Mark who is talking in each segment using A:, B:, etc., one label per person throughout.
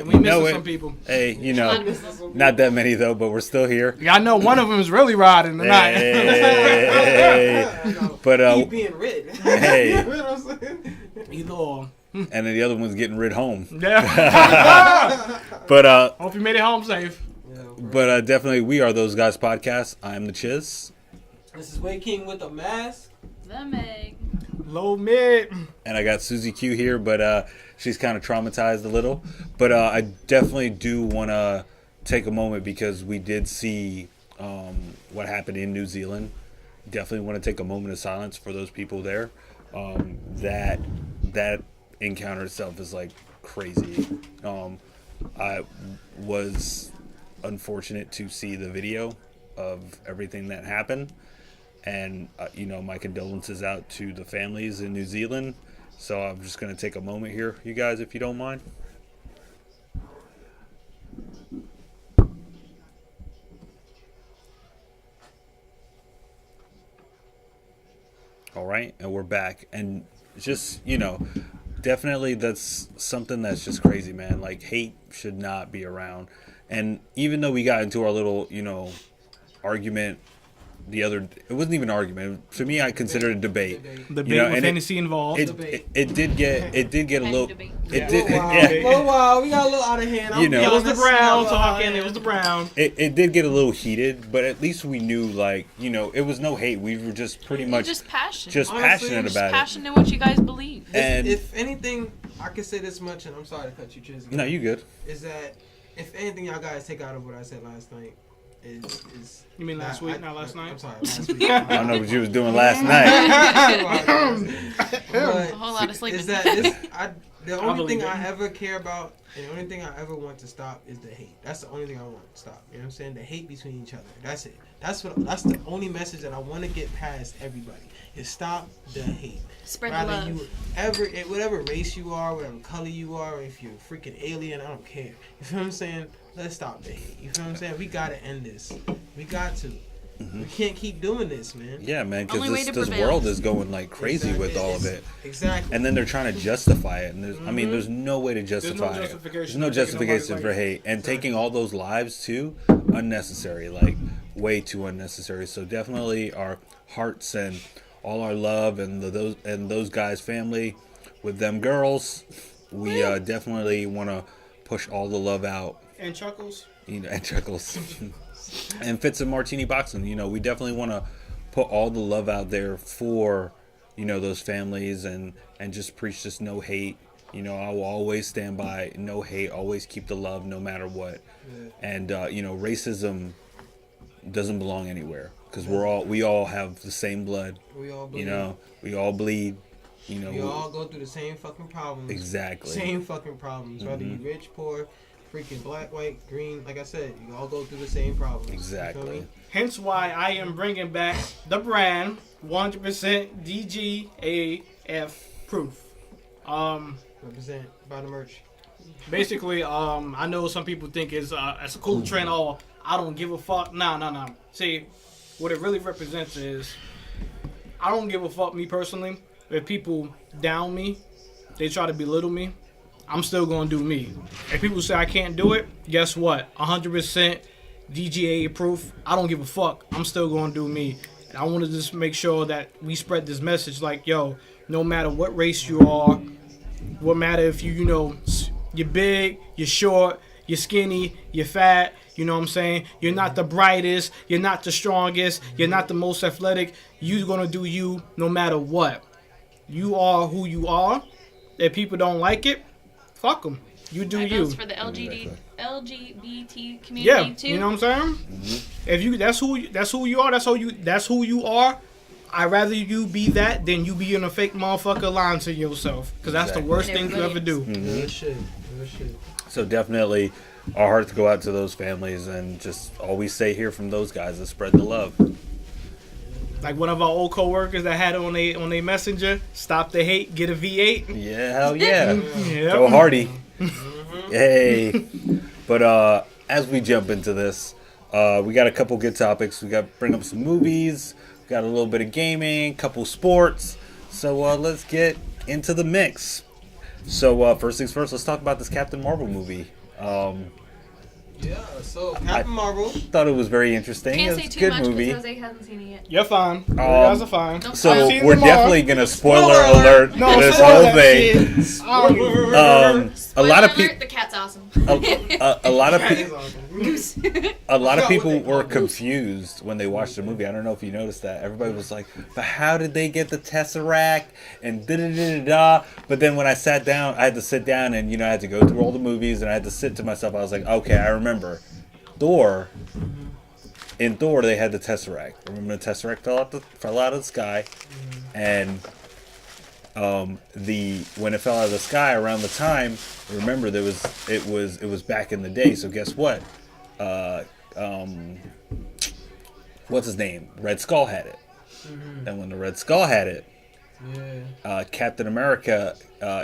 A: We missing some people.
B: Hey, not that many though, but we're still here.
A: Yeah, I know one of them is really riding tonight.
B: Hey. But
C: He being rid.
B: hey,
C: You know what I'm saying?
A: Either or.
B: and then the other one's getting rid home.
A: Yeah.
B: But
A: Hope you made it home safe.
B: definitely, we are Those Guys podcast. I'm the Chiz,
C: This is Way King with a mask.
D: The Meg.
A: Low mid.
B: and I got Susie Q here, but she's kind of traumatized a little. But I definitely do want to take a moment because we did see what happened in New Zealand. Definitely want to take a moment of silence for those people there. That encounter itself is like crazy. I was unfortunate to see the video of everything that happened, and my condolences out to the families in New Zealand. So I'm just going to take a moment here, you guys, if you don't mind. All right, and we're back. And just, definitely that's something that's just crazy, man. Like, hate should not be around. And even though we got into our little, argument it wasn't even an argument. To me, I consider it a debate.
A: Debate with fantasy involved.
B: It did get a little.
D: Debate.
B: It did.
C: Wow, we got a little out of hand.
A: It was the Brown talking. It was the Brown.
B: It did get a little heated, but at least we knew, it was no hate. We were just pretty much
D: Just passionate.
B: passionate about it.
D: Passionate what you guys believe.
B: And
C: if anything, I can say this much, and I'm sorry to cut you, Chiz.
B: no, you good.
C: Is that if anything y'all guys take out of what I said last night is
A: You mean last week, not last night?
C: I'm sorry, last week.
B: I don't know what you was doing last night.
C: But
D: A whole lot of sleeping.
C: is that the only thing I ever care about and the only thing I ever want to stop is the hate. That's the only thing I want to stop. You know what I'm saying? The hate between each other. That's it. That's the only message that I want to get past everybody. Is stop the hate.
D: Spread
C: Rather
D: the love.
C: whatever race you are, whatever color you are, if you're a freaking alien, I don't care. You feel what I'm saying? Let's stop the hate. You feel what I'm saying? We gotta end this. We got to. We can't keep doing this, man.
B: Yeah, man,
D: Only way
B: because
D: to
B: this
D: prevail.
B: world is going like crazy
C: Exactly.
B: with all of it.
C: Exactly.
B: And then they're trying to justify it. And there's no way to justify it. There's no justification for hate. And taking all those lives too, unnecessary, like way too unnecessary. So definitely our hearts and all our love and those guys' family with them girls. We definitely want to push all the love out.
A: And Chuckles.
B: And Chuckles. And Fitz and Martini Boxing. We definitely want to put all the love out there for, those families and just preach just no hate. I will always stand by no hate, always keep the love no matter what. Yeah. And, racism doesn't belong anywhere because we all have the same blood.
C: We all bleed.
B: We all bleed.
C: We all go through the same fucking problems.
B: Exactly.
C: Same fucking problems. Whether you rich, poor, freaking black, white, green. Like I said, you all go through the same problems.
B: Exactly.
C: You feel me?
A: Hence why I am bringing back the brand 100% DGAF proof.
C: Represent by the merch.
A: Basically, I know some people think it's a cool trend. Oh, I don't give a fuck. No. See, what it really represents is I don't give a fuck. Me personally, if people down me, they try to belittle me, I'm still gonna do me. If people say I can't do it, guess what? 100% DGA proof. I don't give a fuck. I'm still gonna do me. And I want to just make sure that we spread this message. Like, yo, no matter what race you are, what matter if you're big, you're short, you're skinny, you're fat. You know what I'm saying? You're not the brightest. You're not the strongest. You're not the most athletic. You're gonna do you no matter what. You are who you are. If people don't like it, fuck them. You do
D: That
A: you.
D: goes for the LGBT community too.
A: You know what I'm saying? Mm-hmm. If that's who you are. That's who you are. I'd rather you be that than you be in a fake motherfucker lying to yourself. Because that's the worst thing you ever do.
C: Good shit.
B: So definitely, our hearts go out to those families, and just all we say here from those guys is spread the love.
A: Like one of our old co-workers that had on a messenger, stop the hate, get a V8.
B: Yeah, hell yeah.
A: Yep.
B: Go Hardy. Hey. But as we jump into this, we got a couple good topics. We got to bring up some movies. We got a little bit of gaming, couple sports. So let's get into the mix. So first things first, let's talk about this Captain Marvel movie.
C: Yeah, so Captain Marvel.
B: Thought it was very interesting.
D: Can't
B: It's
D: say
B: a
D: too
B: good
D: much
B: movie.
D: because Jose hasn't seen it yet.
A: You're fine. You guys are fine.
D: Nope.
B: So
A: I've seen
B: we're
A: them all.
B: definitely gonna spoiler
C: Spoiler
B: alert
A: No,
B: this
A: spoil
B: whole
A: that
B: thing.
A: shit. I don't-
B: A
D: Spoiler
B: lot of
D: alert,
B: people,
D: the cat's awesome.
B: a lot of people,
C: Moose.
B: a lot of
C: Forgot what
B: people
C: they
B: were
C: call
B: confused when they watched the movie. I don't know if you noticed that. Everybody was like, "But how did they get the Tesseract?" And da da da da. But then when I sat down, I had to sit down and I had to go through all the movies and I had to sit to myself. I was like, "Okay, I remember." Thor. In Thor, they had the Tesseract. Remember the Tesseract fell out of the sky, and when it fell out of the sky around the time, remember it was back in the day. So guess what? What's his name? Red Skull had it. And when the Red Skull had it, Captain America,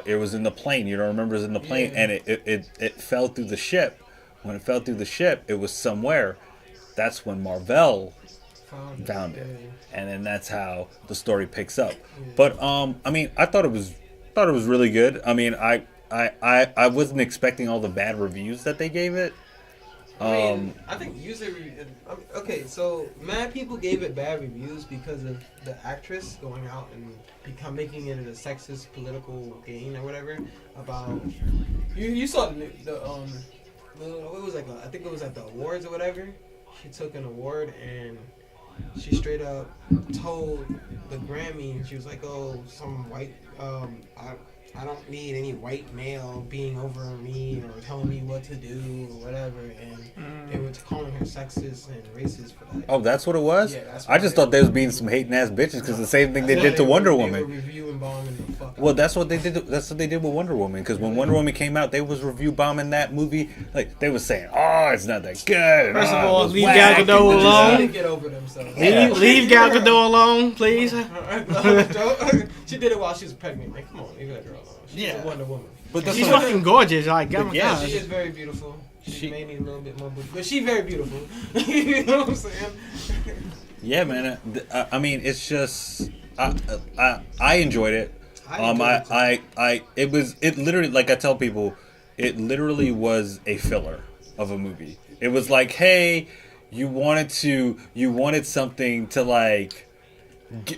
B: it was in the plane. You don't remember it was in the plane, and it fell through the ship. When it fell through the ship, it was somewhere. That's when Marvel found it, and then that's how the story picks up. But I mean, I thought it was really good. I mean, I wasn't expecting all the bad reviews that they gave it.
C: I think okay, so mad people gave it bad reviews because of the actress going out and making it a sexist political game or whatever. About you saw what was like I think it was at the awards or whatever. She took an award and she straight up told the Grammy, and she was like, "Oh, some white I don't need any white male being over me or telling me what to do or whatever," and they were calling her sexist and racist for that.
B: Oh, that's what it was?
C: Yeah, that's
B: I just thought they was being some hating ass bitches because the same thing they did to Wonder Woman.
C: They were reviewing bombing the fuck.
B: Well, that's what they did. That's what they did with Wonder Woman. Because when Wonder Woman came out, they was review bombing that movie. Like they was saying, "Oh, it's not that good."
A: First of
B: "Oh,
A: all,
B: it was
A: leave
B: whack."
A: Gal Gadot
C: They
A: alone.
C: didn't get over themselves.
A: Leave Gal Gadot alone, please.
C: She did it while she was pregnant. Like, come on, leave that girl alone. She's a Wonder Woman.
B: But that's
A: She's
B: what-
A: fucking gorgeous. Like, oh my
B: Yeah,
A: god.
C: She is very beautiful. She may need a little bit more booty, but she's very beautiful. You know what I'm saying?
B: Yeah, man. I mean, it's just I enjoyed it. It literally, like I tell people, it literally was a filler of a movie. It was like, hey, you wanted something to like.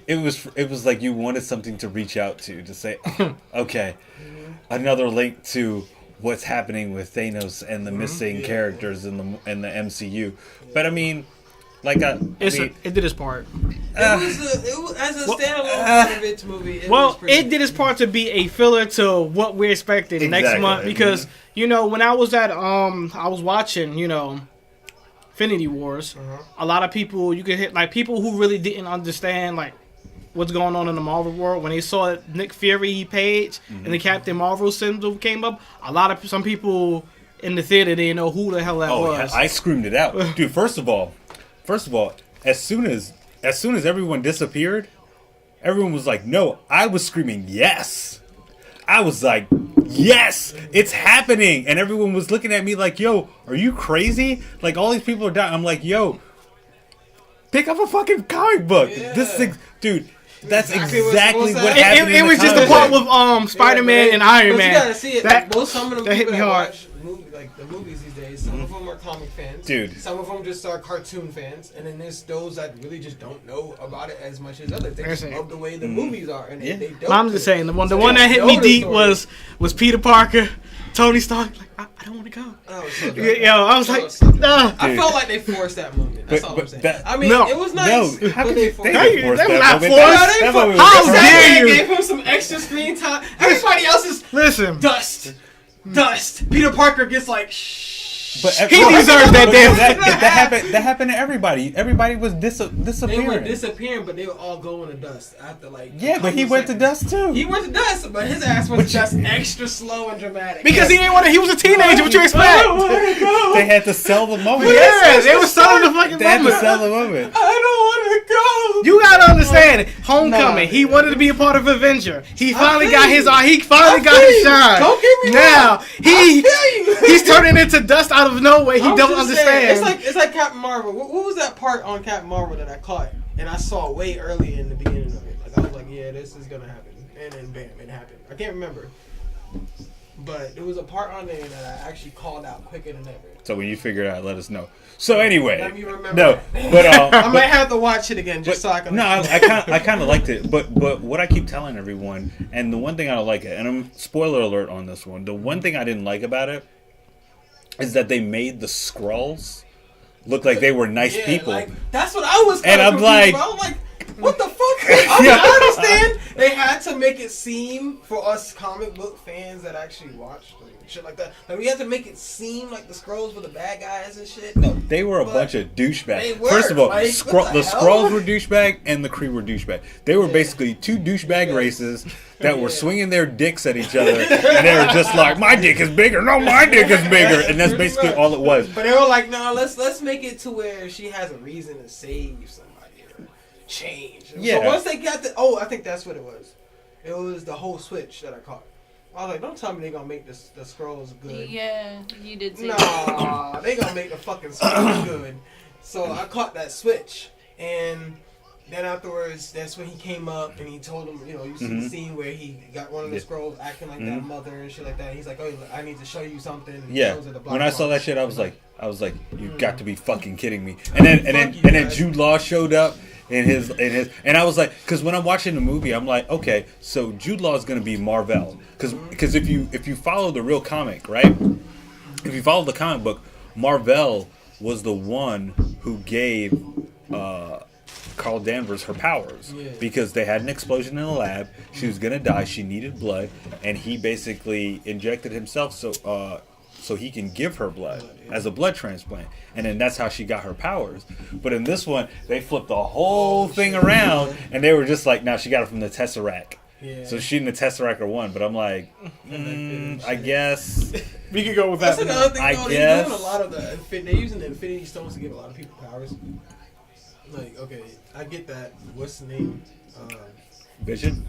B: It was like you wanted something to reach out to say, okay, another link to what's happening with Thanos and the missing characters in the MCU. But I mean, like it
A: did its part.
C: It was as a standalone movie.
A: It did its part to be a filler to what we're expecting next month because when I was at I was watching Infinity Wars, a lot of people you could hit like people who really didn't understand like what's going on in the Marvel world when they saw Nick Fury Page and the Captain Marvel symbol came up. Some people in the theater didn't know who the hell that was.
B: I screamed it out, dude. First of all, as soon as everyone disappeared, everyone was like, "No!" I was screaming, "Yes!" I was like, "Yes, it's happening!" And everyone was looking at me like, "Yo, are you crazy? Like all these people are dying." I'm like, "Yo, pick up a fucking comic book."
C: Yeah.
B: This thing, dude. That's exactly
C: what's
B: what
C: happening.
B: happened.
A: It was just the part with Spider-Man and Iron Man.
C: You gotta see it. Some of them
A: that hit
C: people
A: me
C: that
A: hard.
C: watch the movies these days, some of them are comic fans.
B: Dude.
C: Some of them just are cartoon fans, and then there's those that really just don't know about it as much as others. They just love the way the movies are, and they don't.
A: I'm just saying the one that hit me deep was Peter Parker, Tony Stark. Like I don't want to go.
C: Oh, so
A: I was like,
C: I felt like they forced that moment. That's all I'm saying. I mean,
A: no,
C: it was nice.
B: No, how
C: but
B: could
C: they
B: you
C: forced
B: think
C: it.
B: they forced
A: That was
B: that
A: not
B: moment?
A: forced. How dare you?
C: Gave him some extra screen time. Everybody else is
A: Listen.
C: Dust. Peter Parker gets like
B: But
A: He deserved that damn.
B: That happened to everybody. Everybody was disappearing.
C: They were disappearing, but they were all going to dust after like.
B: Yeah, but he went to dust too.
C: He went to dust, but his ass went to dust extra slow and dramatic.
A: Because he didn't want to. He was a teenager. What you expect?
B: They had to sell the moment.
A: Yeah, they were selling the fucking
B: They had to
A: moment.
B: sell the moment.
C: I don't want to go.
A: You gotta understand it. Homecoming. He wanted to be a part of Avenger. He finally got his. He finally got his shine.
C: Don't get me
A: now
C: wrong.
A: he's
C: He's
A: turning into dust out of nowhere. He don't understand.
C: It's like Captain Marvel. What was that part on Captain Marvel that I caught and I saw way early in the beginning of it? Like I was like, yeah, this is gonna happen, and then bam, it happened. I can't remember. But there was a part on there that I actually called out quicker than ever.
B: So when you figure it out, let us know. So anyway,
C: Let me remember.
B: no,
C: that.
B: but
C: I might have to watch it again just so I can.
B: No, I kind of liked it, but what I keep telling everyone, and the one thing I don't like it, and I'm spoiler alert on this one. The one thing I didn't like about it is that they made the Skrulls look like they were nice people.
C: Like, that's what I was.
B: And I'm like,
C: I'm like, what the fuck? I understand they had to make it seem for us comic book fans that actually watched shit like that. Like we had to make it seem like the Skrulls were the bad guys and shit.
B: No, they were a bunch of douchebags.
C: They were.
B: First of all,
C: Like,
B: the Skrulls were douchebag and the Kree were douchebag. They were basically two douchebag races that were swinging their dicks at each other, and they were just like, "My dick is bigger, no, my dick is bigger," and that's basically all it was.
C: But they were like, "No, let's make it to where she has a reason to save somebody or change."
B: Yeah.
C: So once they got I think that's what it was. It was the whole switch that I caught. I was like, don't tell me they're gonna make the Skrulls good.
D: Yeah, you did say
C: Nah, they gonna make the fucking Skrulls good. So I caught that switch, and then afterwards, that's when he came up and he told him, you see the scene where he got one of the Skrulls acting like that mother and shit like that. He's like, oh, I need to show you something. And
B: Yeah,
C: shows her the black
B: when I saw
C: mark.
B: that shit, I was like, you got to be fucking kidding me. And then Jude Law showed up in his, and I was like, because when I'm watching the movie, I'm like, okay, so Jude Law is gonna be Mar-Vell, because if you follow the real comic, right? If you follow the comic book, Mar-Vell was the one who gave Carl Danvers her powers because they had an explosion in the lab. She was gonna die. She needed blood, and he basically injected himself so he can give her blood as a blood transplant, and then that's how she got her powers. But in this one, they flipped the whole thing around, and they were just like, "No, she got it from the Tesseract."
C: Yeah.
B: So she and the Tesseract are one. But I'm like, I guess
A: We could go with that.
C: That's another thing,
B: I
C: though.
B: guess.
C: They're doing a lot of they're using the Infinity Stones to give a lot of people powers. Like, okay, I get that. What's the name?
B: Vision.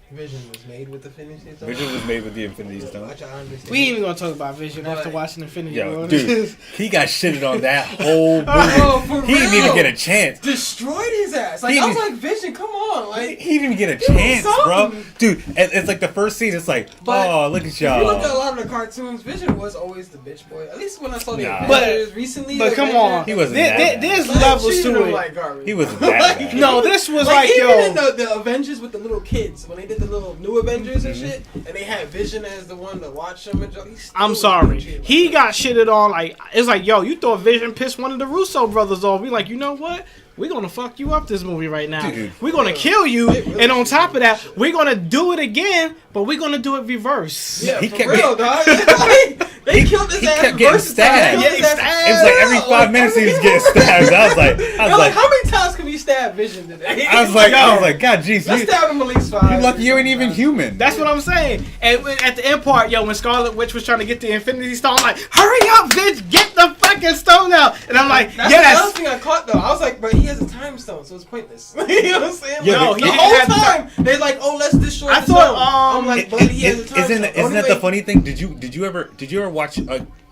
C: Vision was made with the Infinity Stones.
B: Vision was made with the Infinity Stone.
C: Which I understand.
A: We ain't even gonna talk about Vision after watching Infinity
B: Yo,
A: War.
B: dude, he got shitted on that whole movie.
C: Oh, for
B: He didn't even
C: real?
B: get a chance.
C: Destroyed his ass. Like
B: He
C: I was
B: didn't-
C: like, Vision, come on, like.
B: He didn't even get a
C: Give him
B: chance, bro.
C: something.
B: Dude, it's like the first scene. It's like,
C: But
B: oh, look at
C: If you look at a
B: y'all.
C: lot of the cartoons, Vision was always the bitch boy. At least when I saw the
B: Nah.
C: Avengers recently.
A: But
C: the
A: come
C: Avengers-
A: on,
B: He wasn't
A: There-
B: that
A: there's
B: bad.
A: levels
C: treated
A: to
C: him
A: it.
C: like garbage.
B: He wasn't that bad.
A: No, this was like,
C: even
A: yo.
C: in the Avengers with the little kids when they did the little new Avengers and shit, and they had Vision as the one to watch them. And
A: I'm sorry. He got shitted on. Like, it's like, yo, you thought Vision pissed one of the Russo brothers off. We like, you know what? We're gonna fuck you up this movie right now.
B: Dude.
A: We're gonna kill you,
C: They really
A: and on top of that, we're gonna do it again, but we're gonna do it reverse.
C: Yeah,
B: He
C: for
B: kept
C: real, dog. Like, they killed his
B: he
C: ass.
B: kept getting
C: versatile.
B: stabbed.
C: They killed his
A: Yeah,
C: ass.
A: stabbed.
B: It was like every 5 minutes he was getting stabbed. I was
C: They're
B: like,
C: how many times can we stab Vision today?
B: God, jeez,
C: Let's
B: you
C: stab him at least 5.
B: you lucky you ain't even human.
A: That's what I'm saying. And at the end part, yo, when Scarlet Witch was trying to get the Infinity Stone, I'm like, hurry up, bitch, get the fucking stone out. And I'm like,
C: That's the other
A: yes.
C: thing I caught though. I was like, but he has a time stone, so it's pointless. You know what I'm saying?
B: Yeah,
C: Like,
B: but
C: the
B: he
C: whole
A: had
C: time they're like, oh, let's destroy
A: I
C: the
A: thought,
C: stone. I'm like, but he has a time
B: Isn't
C: stone.
B: that
C: Only
B: the
C: way-
B: funny thing? Did you ever watch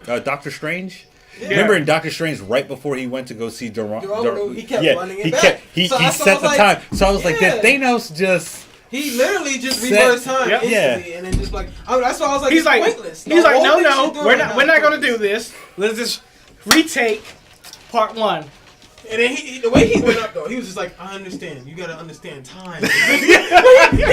B: Doctor Strange?
C: Yeah.
B: Remember in Doctor Strange, right before he went to go see
C: Dormammu, he kept running it back.
B: He
C: So I
B: set
C: was
B: the
C: like,
B: time. So I was like,
C: yeah.
B: did Thanos just?
C: He literally just
B: Set-
C: reversed time
A: Yep.
C: instantly, and then just like, that's why I was like,
A: He's
C: it's
A: like,
C: pointless.
A: he's like, no, we're
C: not
A: not gonna do this. Let's just retake part 1.
C: And then the way he went up though, he was just like, I understand. You gotta understand time. He's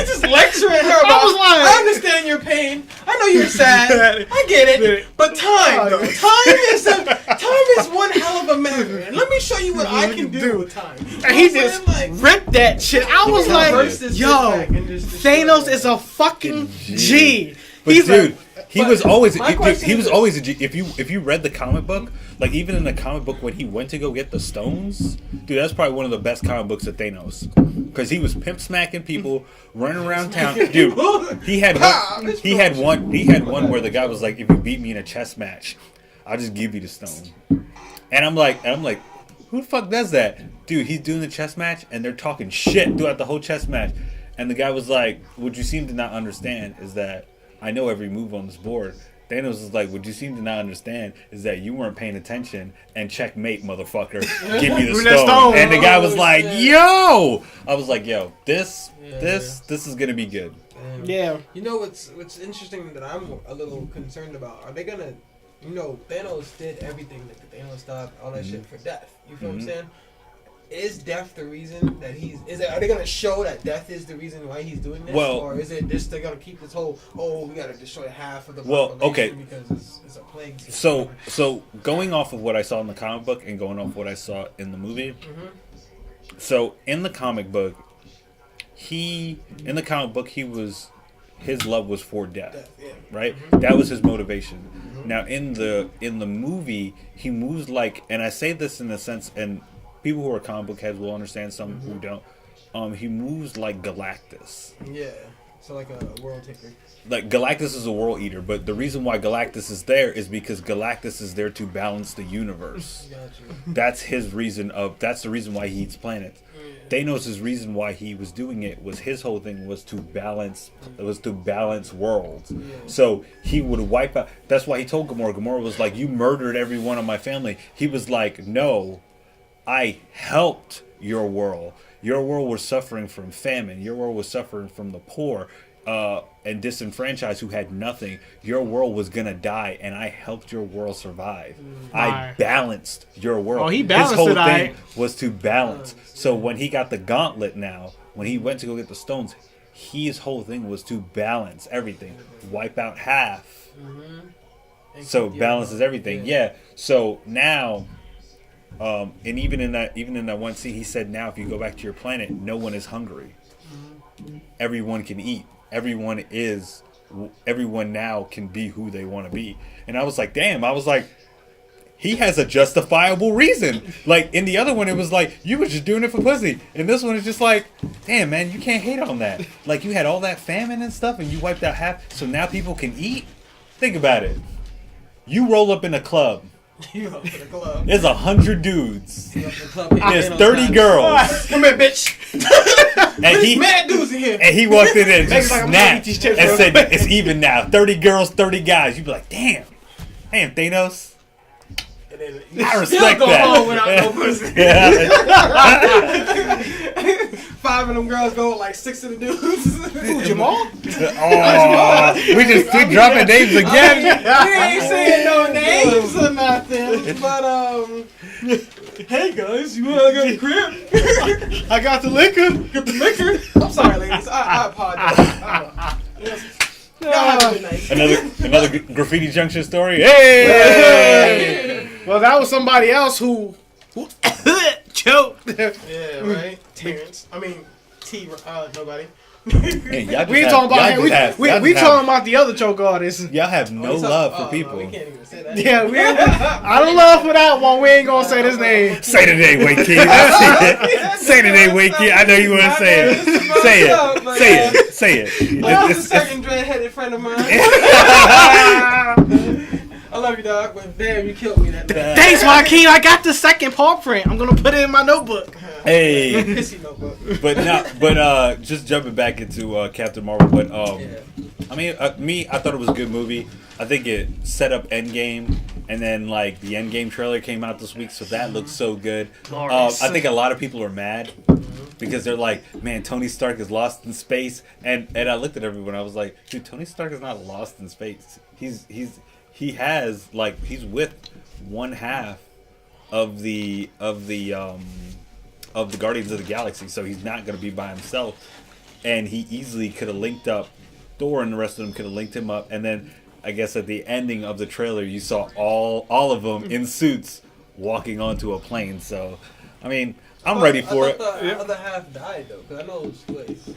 C: just lecturing her about.
A: was like-
C: I understand your pain. I know you're sad. I get it. But time, though, time is one hell of a matter. And let me show you what I can do with time.
A: And he just ripped that shit. I was
C: reversed
A: like,
C: this
A: yo,
C: shit back and just destroyed
A: Thanos
C: it.
A: is a fucking
B: G.
A: G.
B: But
A: He's
B: dude,
A: like,
B: he
C: but
B: was always
C: my question
B: he was
C: is-
B: always a G. If you read the comic book, like even in the comic book when he went to go get the stones, dude, that's probably one of the best comic books of Thanos because he was pimp smacking people, running around town. Dude, he had one where the guy was like, if you beat me in a chess match, I'll just give you the stone. And I'm like, who the fuck does that? Dude, he's doing the chess match and they're talking shit throughout the whole chess match. And the guy was like, what you seem to not understand is that I know every move on this board. Thanos was like, what you seem to not understand is that you weren't paying attention, and checkmate, motherfucker. Give me the stone. And the guy was like, yo! I was like, yo, this is going to be good.
A: Yeah.
C: You know what's interesting that I'm a little concerned about? Are they going to, Thanos did everything, like the Thanos stuff, all that shit for death. You feel what I'm saying? Is death the reason that are they gonna show that death is the reason why he's doing this?
B: Well,
C: or is it just they're gonna keep this whole, we gotta destroy half of the population because it's a plague?
B: So going off of what I saw in the comic book and going off of what I saw in the movie, so in the comic book, his love was for death, right? That was his motivation. Now in the movie, he moves like, and I say this in a sense, and people who are comic book heads will understand, some who don't. He moves like Galactus. Yeah,
C: so like a world taker.
B: Like Galactus is a world eater, but the reason why Galactus is there is because Galactus is there to balance the universe. Gotcha. That's his reason that's the reason why he eats planets. Thanos' reason why he was doing it was his whole thing was to balance worlds. Yeah. So he would wipe out. That's why he told Gamora. Gamora was like, "You murdered every one of my family." He was like, "No, I helped your world. Your world was suffering from famine. Your world was suffering from the poor and disenfranchised who had nothing. Your world was gonna die, and I helped your world survive. I balanced your world."
A: Oh, he balanced
B: His whole
A: it,
B: thing was to balance. So when he got the gauntlet now, when he went to go get the stones, his whole thing was to balance everything. Wipe out half. So balances everything. Yeah. So now... and even in that one scene, he said, "Now, if you go back to your planet, no one is hungry. Everyone can eat. Everyone now can be who they want to be." And I was like, "Damn!" I was like, "He has a justifiable reason." Like in the other one, it was like you were just doing it for pussy. And this one is just like, "Damn, man, you can't hate on that. Like you had all that famine and stuff, and you wiped out half, so now people can eat. Think about it. You roll up in a club." There's 100 dudes. There's 30 girls.
C: Come here, bitch.
B: And
C: mad dudes in here.
B: And he walked in and just snapped and said, "It's even now. 30 girls, 30 guys." You'd be like, "Damn, Thanos." I respect
C: go
B: that.
C: home without no pussy.
B: Yeah.
C: 5 of them girls go, like 6 of the dudes.
A: Who, Jamal?
B: Oh, we dropping names again.
C: We ain't saying no names or nothing. But hey guys, you wanna go to the crib?
A: I got the liquor.
C: Get the liquor. I'm sorry, ladies. I apologize. Y'all have a good night.
B: Another Graffiti Junction story. Hey!
A: Well, that was somebody else who choked.
C: Yeah, right. Terrence. I mean, nobody.
B: Hey,
A: We talking about the other choke artists.
B: Y'all have no love for people.
C: No, we can't even say that.
A: Yeah, I don't love for that one. We ain't gonna say his name.
B: Say the name, Wait Kid. Say the name, Wait Kid. I know you want to say it. Say it.
C: That's a certain dread-headed friend of mine. I love you, dog, but damn, you killed me that day.
A: Thanks, Joaquin. I got the second paw print. I'm gonna put it in my notebook.
B: Hey,
C: pissy notebook.
B: But just jumping back into Captain Marvel. But I mean, I thought it was a good movie. I think it set up Endgame, and then like the Endgame trailer came out this week, so that looks so good. I think a lot of people are mad because they're like, "Man, Tony Stark is lost in space," and I looked at everyone. I was like, "Dude, Tony Stark is not lost in space. He's with one half of the Guardians of the Galaxy, so he's not going to be by himself." And he easily could have linked up. Thor and the rest of them could have linked him up, and then I guess at the ending of the trailer, you saw all of them in suits walking onto a plane. So, I mean, I'm ready for it.
C: The other half died though, because I know it was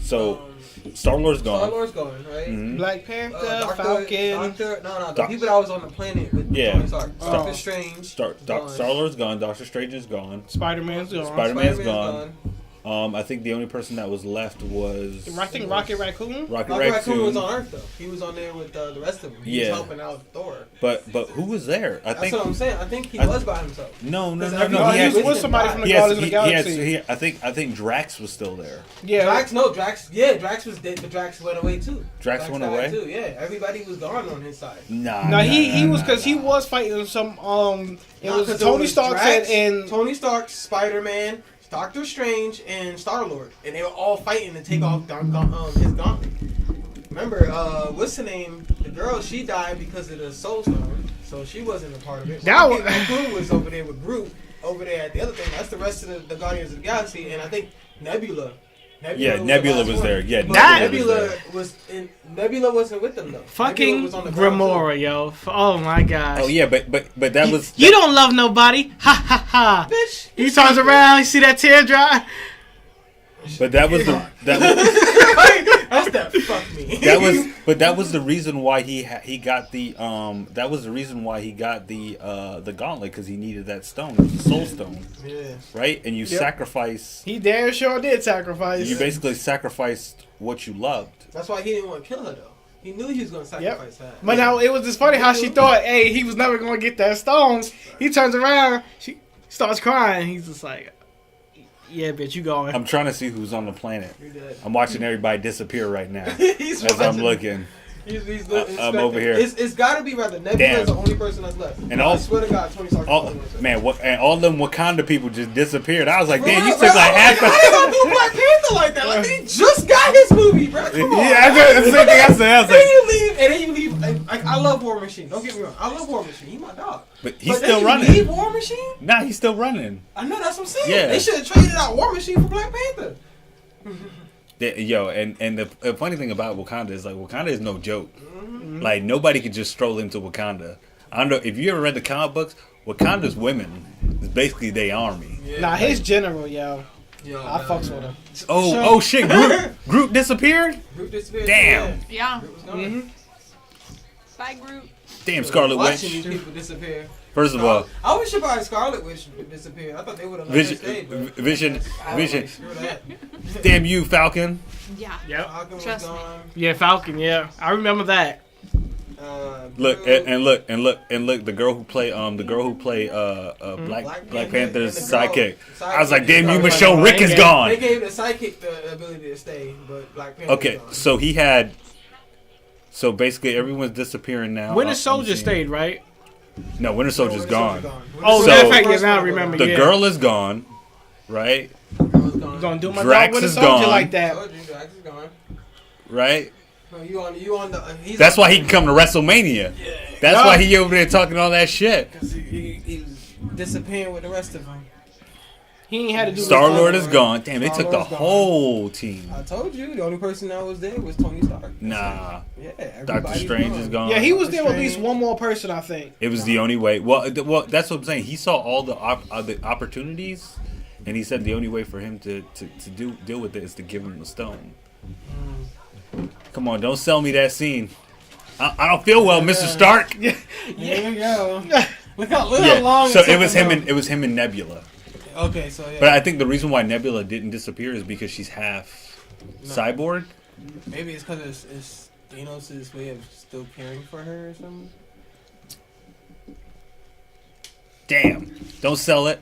B: So, Star-Lord's gone.
C: Star-Lord's gone, right?
B: Mm-hmm.
A: Black Panther,
C: Falcon. The people that was on the planet with Tony Stark. Doctor Strange.
B: Star-Lord's gone. Doctor Strange is gone.
A: Spider-Man's gone.
B: Spider-Man's gone. I think the only person that was left was
A: I think Rocket Raccoon.
B: Rocket
C: Rocket
B: Raccoon.
C: Raccoon was on Earth though. He was on there with the rest of them. He was helping out Thor.
B: But who was there?
C: That's what I'm saying. I think he was by himself.
B: No.
A: He was somebody from the Guardians of the Galaxy.
B: I think Drax was still there.
A: Yeah,
C: Drax was dead, but Drax went away too.
B: Drax went away
C: too. Yeah, everybody was gone on his side.
A: No, he was because he was fighting some. It was Tony Stark and
C: Tony Stark, Spider-Man, Doctor Strange, and Star-Lord, and they were all fighting to take off his gauntlet. Remember, what's her name? The girl, she died because of the Soul Stone, so she wasn't a part of it. Groot was over there with Groot over there at the other thing. That's the rest of the Guardians of the Galaxy, and I think Nebula
B: Nebula was there. Yeah,
C: Nebula wasn't with them though.
A: Fucking Gamora, yo. Oh my gosh.
B: Oh yeah, but that was.
A: You don't love nobody. Ha ha ha.
C: Bitch.
A: He turns around. You see that tear dry.
B: But that was the
C: that's that fuck me.
B: that was the reason why he got the that was the reason why he got the gauntlet, because he needed that stone. It was a soul stone.
C: Yeah.
B: Right? And you sacrifice.
A: He damn sure did sacrifice.
B: You basically sacrificed what you loved.
C: That's why he didn't want to kill her though. He knew he was going to sacrifice her.
A: But now it was just funny how she thought, hey, he was never going to get that stone. He turns around, she starts crying. He's just like, yeah, bitch, you going.
B: I'm trying to see who's on the planet. I'm watching everybody disappear right now
C: as
B: I'm looking. I'm over here.
C: It's got to be rather. Nebula is the only person that's left.
B: And
C: I swear to God, Tony Stark.
B: And all them Wakanda people just disappeared. I was like, damn, you took
C: like
B: half.
C: How they gonna do Black Panther like that? Like, he just got his movie, bro. Come on.
B: Yeah, that's the same thing I said. I was like,
C: then you leave. I love War Machine. Don't get me wrong. I love War Machine. He's my dog.
B: But he's still running.
C: Leave War Machine?
B: Nah, he's still running.
C: I know, that's what I'm saying.
B: Yeah.
C: They should have traded out War Machine for Black Panther.
B: Yo, and the funny thing about Wakanda is, like, Wakanda is no joke. Like, nobody could just stroll into Wakanda. I don't know if you ever read the comic books. Wakanda's women is basically their army.
A: Yeah, nah, his general, yo. I fucks with him.
B: Oh shit! Groot disappeared.
C: Groot disappeared.
B: Damn.
D: Yeah.
C: Mm-hmm.
D: Bye, Groot.
B: Damn, Scarlet Witch.
C: Watching these people disappear.
B: First of all,
C: I was surprised Scarlet Witch disappeared. I thought they would have let her stay.
B: Vision. Damn you, Falcon.
D: Yeah.
A: Yep.
C: Falcon was
D: Trust me.
C: gone.
A: Yeah, Falcon. Yeah, I remember that.
B: Look and look. The girl who played Black Panther's sidekick. I was like, damn you, Michelle Rick is gone.
C: They gave the sidekick the ability to stay, but Black Panther.
B: Okay, so he had. So basically, everyone's disappearing now.
A: Winter Soldier stayed, right?
B: No, Winter Soldier's gone.
A: Oh,
B: So-
A: matter of fact, yeah, now I remember.
B: The girl is gone, right?
A: You gonna do my
B: Drax
A: dog Winter
B: is
A: Soldier
B: gone.
A: like that?
C: Drax is gone.
B: Right?
C: No, you on the?
B: That's why he can come to WrestleMania. That's why he over there talking all that shit.
C: He was disappearing with the rest of them.
A: He ain't had to do.
B: Star-Lord is gone. Damn, they took the
C: Star-Lord's gone.
B: whole team.
C: I told you, the only person that was there was Tony Stark.
B: Nah.
C: Yeah,
B: Doctor
C: everybody's
B: Strange is gone.
A: Yeah, he was there with at least one more person, I think.
B: It was the only way. Well, that's what I'm saying. He saw all the opportunities, and he said the only way for him to deal with it is to give him the stone. Come on, don't sell me that scene. I don't feel well, Mr. Stark.
C: There you go. Look how long.
B: So it was him and Nebula.
C: Okay, so yeah.
B: But I think the reason why Nebula didn't disappear is because she's half cyborg.
C: Maybe it's because it's Thanos' way of still caring for her or something.
B: Damn! Don't sell it.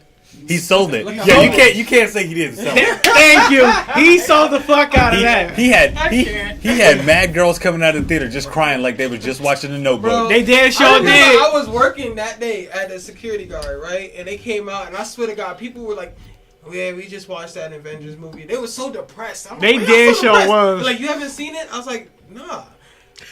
B: He sold it.
C: Look
B: Yeah,
C: how-
B: you can't say he didn't sell it.
A: Thank you. He sold the fuck out of that.
B: He had mad girls coming out of the theater just crying like they were just watching The Notebook.
C: Bro,
A: They damn sure
C: I remember
A: did.
C: I was working that day at the security guard, right? And they came out, and I swear to God, people were like, "Yeah, we just watched that Avengers movie." They were so depressed. I'm
A: They
C: like,
A: damn
C: "Y'all so
A: sure
C: depressed."
A: was.
C: Like, you haven't seen it? I was like, nah.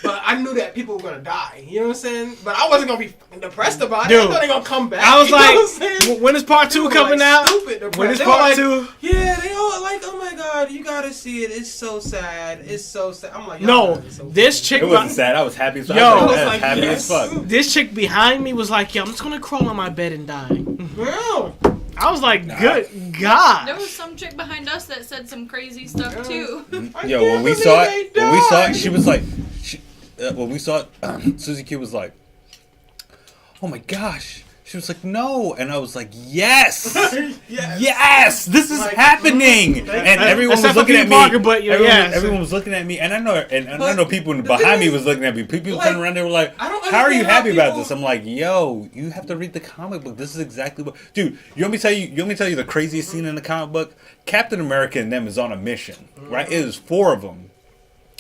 C: But I knew that people were gonna die. You know what I'm saying? But I wasn't gonna be depressed about it. I
A: Dude,
C: thought they gonna come back.
A: I was
C: You know what I'm
A: like,
C: saying?
A: when is part 2
C: People were,
A: coming
C: like,
A: out?
C: stupid depressed.
A: When is
C: They were
A: part
C: like,
A: 2?
C: Yeah, they all like, oh my God, you gotta see it. It's so sad. It's so sad. I'm like,
A: No,
C: y'all are so
A: this
C: funny.
A: chick.
B: It wasn't sad. I was happy.
A: Yo,
B: I was
C: I was like,
B: happy
C: yes.
B: as fuck.
A: This chick behind me was like, "Yo, I'm just gonna crawl on my bed and die."
C: Girl.
A: I was like, "Good God!"
D: There was some chick behind us that said some crazy stuff too.
B: Yo, when we saw it, she was like, when we saw it, Susie Q was like, "Oh my gosh, She was like, no. And I was like, yes.
C: Yes.
B: Yes. This is
C: Like,
B: happening. And everyone was
A: Except for
B: looking at
A: Peter
B: me.
A: Parker, but yeah, yes.
B: Everyone was looking at me. And I
C: But
B: know people
C: the
B: behind
C: thing
B: me
C: is,
B: was looking at me. People
C: like,
B: turning around, they were like,
C: I don't
B: how are you
C: understand how
B: happy about
C: people-
B: this? I'm like, yo, you have to read the comic book. This is exactly what... Dude, you want me to tell you the craziest scene in the comic book? Captain America and them is on a mission, right? It is 4 of them,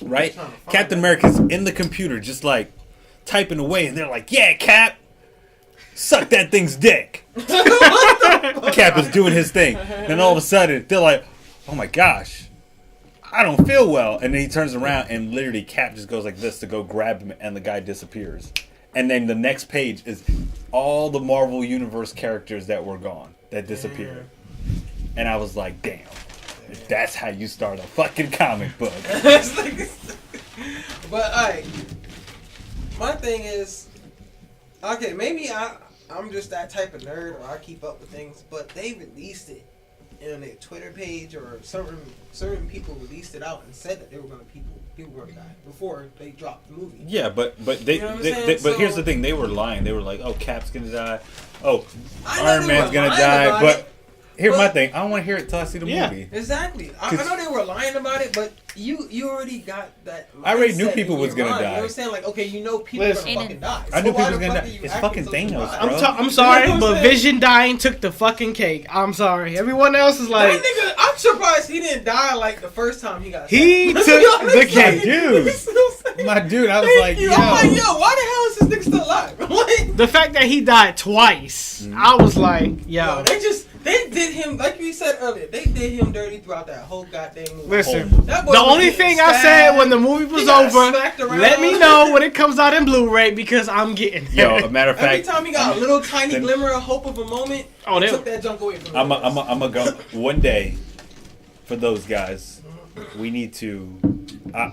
B: right?
C: trying to find
B: Captain
C: it.
B: America's in the computer just like typing away, and they're like, yeah, Cap, suck that thing's dick. Cap is doing his thing. Then all of a sudden, they're like, oh my gosh, I don't feel well. And then he turns around, and literally Cap just goes like this to go grab him, and the guy disappears. And then the next page is all the Marvel Universe characters that were gone, that disappeared. And I was like, damn, that's how you start a fucking comic book.
C: But alright, my thing is, okay, maybe I'm just that type of nerd, or I keep up with things, but they released it on their Twitter page, or certain people released it out and said that they were gonna people were gonna die before they dropped the movie.
B: Yeah, but they,
C: You know what I'm
B: they
C: saying?
B: but here's
C: So-
B: the thing: they were lying. They were like, "Oh, Cap's gonna die. Oh,
C: I know
B: Iron
C: they
B: Man's
C: were
B: gonna
C: lying
B: die."
C: about
B: But
C: it.
B: here's my
C: But-
B: thing: I don't want to hear it till I see the
A: Yeah.
B: movie.
C: Exactly. I know they were lying about it, but you already got that.
B: I already knew
C: mindset
B: people
C: in
B: was
C: your
B: gonna
C: mind.
B: die.
C: You know what I'm saying? Like, okay, you know people
A: Listen.
C: are gonna fucking die.
B: I knew
C: So why
B: people was
C: the
B: gonna
C: fuck
B: die.
C: are you
B: It's
C: acting
B: fucking
C: so
B: Thanos,
C: surprised?
B: bro.
A: I'm sorry,
C: You know what I'm
A: but
C: saying?
A: Vision dying took the fucking cake. I'm sorry. Everyone else is
C: That
A: like,
C: nigga, I'm surprised he didn't die like the first time he got
A: he
C: shot.
A: took
C: Let's be honest,
A: the
C: like,
A: cake.
B: Dude.
C: you know what I'm saying?
B: My dude, I was
C: Thank
B: like,
C: you.
B: yo.
C: I'm like, yo, why the hell is this nigga still alive? Like,
A: The fact that he died twice,
B: Mm-hmm.
A: I was like,
C: yo,
A: yo,
C: they did him, like we said earlier, they did him dirty throughout that whole goddamn movie.
A: listen.
C: That boy
A: The
C: was
A: only
C: getting
A: thing I
C: stabbed.
A: said when the movie was
C: He got
A: over,
C: smacked around.
A: let me know when it comes out in Blu-ray because I'm getting it.
B: Yo, a matter of
C: Every
B: fact,
C: time he got a little tiny
B: then-
C: glimmer of hope of a moment,
A: Oh,
C: he
A: they-
C: took that junk away from him.
B: I'm gonna go one day for those guys. We need to,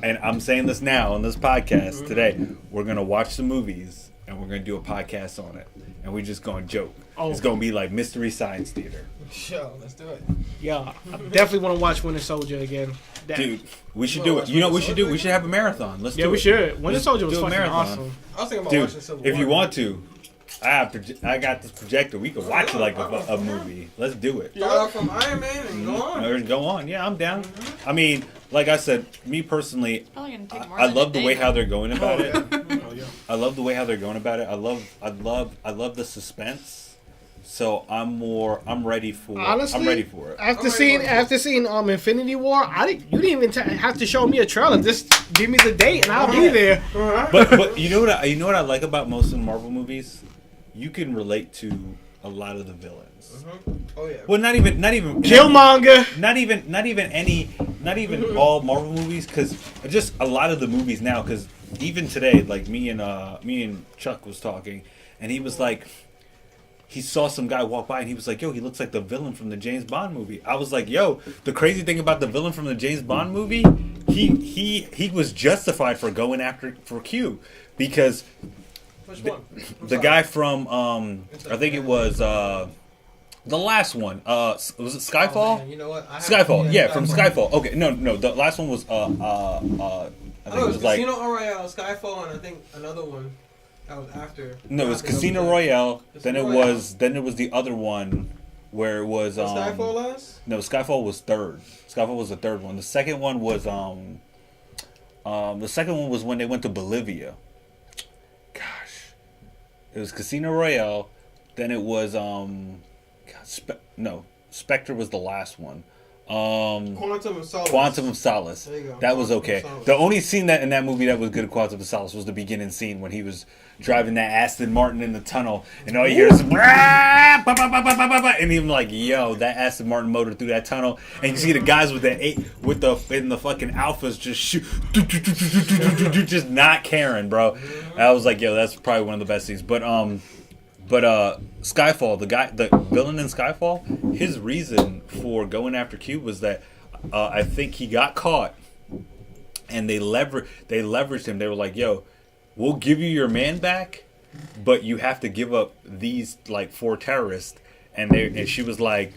B: and I'm saying this now on this podcast today. We're gonna watch the movies and we're gonna do a podcast on it, and we're just gonna joke.
A: Oh.
B: It's gonna be like Mystery Science Theater.
C: Sure, let's do it.
A: Yeah, I definitely want to watch Winter Soldier again. That-
B: Dude, we should
C: You
B: do
C: wanna
B: it.
C: watch
B: You know what we
C: Winter
B: should do?
C: Soldier
B: We should have a marathon. Let's
A: yeah,
B: do
A: we
B: it.
A: should. Winter
B: Let's
A: Soldier was
B: do a
A: fucking
B: marathon.
A: awesome.
C: I was thinking about
B: Dude,
C: watching Civil
B: if
C: War.
B: you want to, I got this projector. We could watch it like a movie. Let's do it.
C: Start off from Iron Man and go on.
B: Or go on. Yeah, I'm down. I mean, like I said, me personally,
D: Probably gonna take more
B: I
D: than
B: love
D: a
B: the
D: day
B: way
D: now.
B: how they're going about it.
A: Oh, yeah.
B: I love the way how they're going about it. I love the suspense. So I'm ready for.
A: Honestly,
B: I'm ready for it.
A: After
C: I'm
A: seeing
C: ready
A: Infinity War, you didn't even have to show me a trailer. Just give me the date and I'll be there.
B: But you know what I like about most of the Marvel movies? You can relate to a lot of the villains.
C: Oh yeah.
B: Well, not even
A: Killmonger.
B: not even all Marvel movies, because just a lot of the movies now, because even today, like me and Chuck was talking, and he was like, he saw some guy walk by and he was like, yo, he looks like the villain from the James Bond movie. I was like, yo, the crazy thing about the villain from the James Bond movie, he was justified for going for Q, because
C: Which one?
B: the guy from I think it was the last one. Was it Skyfall?
C: Oh, man, you know what?
B: Skyfall, yeah, from Skyfall. Okay, no, the last one was I think
C: Oh,
B: it was like
C: Casino Royale, Skyfall, and I think another one that was after.
B: no, it was
C: after
B: Casino
C: the-
B: Royale. Then
C: Casino
B: it was the other one where it was
C: Was Skyfall last?
B: no, Skyfall was third. Skyfall was the third one. The second one was when they went to Bolivia. Gosh, it was Casino Royale. Then it was Spectre was the last one.
C: Quantum of Solace.
B: Quantum of Solace.
C: There you go.
B: That was
C: Quantum of
B: okay.
C: Solace.
B: The only scene that in that movie that was good at Quantum of Solace was the beginning scene when he was driving that Aston Martin in the tunnel, and all you hear is "Brah, ba, ba, ba, ba, ba, ba, ba," and even like, yo, that Aston Martin motor through that tunnel, and you see the guys with the fucking Alphas just shoot, just not caring, bro. I was like, yo, that's probably one of the best scenes. But Skyfall, the villain in Skyfall, his reason for going after Q was that I think he got caught, and they leveraged him. They were like, "Yo, we'll give you your man back, but you have to give up these like 4 terrorists." And she was like,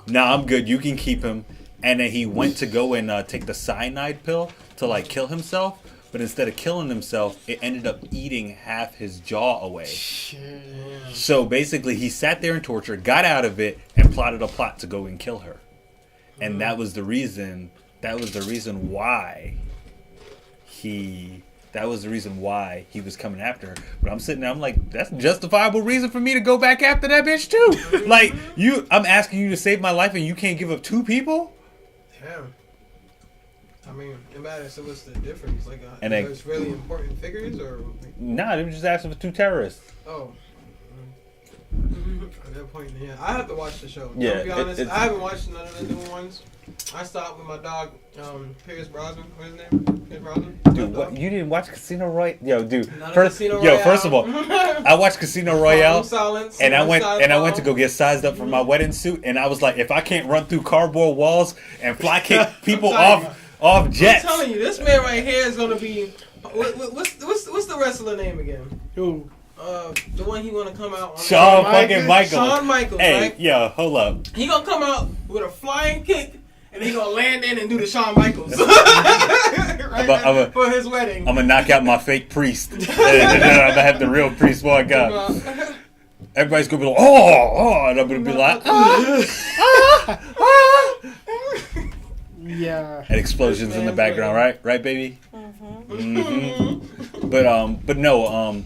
B: "Nah, I'm good. You can keep him." And then he went to go and take the cyanide pill to like kill himself. but instead of killing himself, it ended up eating half his jaw away. So basically, he sat there in torture, got out of it, and plotted a plot to go and kill her. And that was the reason. That was the reason why he was coming after her. But I'm sitting there, I'm like, that's a justifiable reason for me to go back after that bitch too. Like, I'm asking you to save my life and you can't give up 2 people?
C: Damn. I mean, it matters. So what's the difference? Like,
B: and
C: it's really important figures, or?
B: Nah, they were just asking for 2 terrorists.
C: Oh. At that point, yeah, I have to watch the show.
B: Yeah,
C: to be honest, I haven't watched none of the new ones. I stopped with my dog, Pierce Brosnan. What's his name? Pierce Brosnan.
B: Dude, what? You didn't watch Casino Royale? Yo, dude.
C: First
B: of all, I watched Casino Royale,
C: Silence,
B: and I went to go get sized up for my wedding suit, and I was like, if I can't run through cardboard walls and fly kick people off jets,
C: I'm telling you, this man right here is gonna be. What's the wrestler name again?
A: Who?
C: The one he wanna come out on.
B: Shawn fucking Michaels.
C: Shawn Michaels.
B: Hey,
C: right?
B: yo, hold up.
C: He gonna come out with a flying kick, and he gonna land in and do the Shawn Michaels for his wedding.
B: I'm gonna knock out my fake priest, and then I'm gonna have the real priest walk out. Everybody's gonna be like, oh, and I'm gonna be like,
A: Yeah.
B: and explosions in the background, right, baby? Mm-hmm. But no,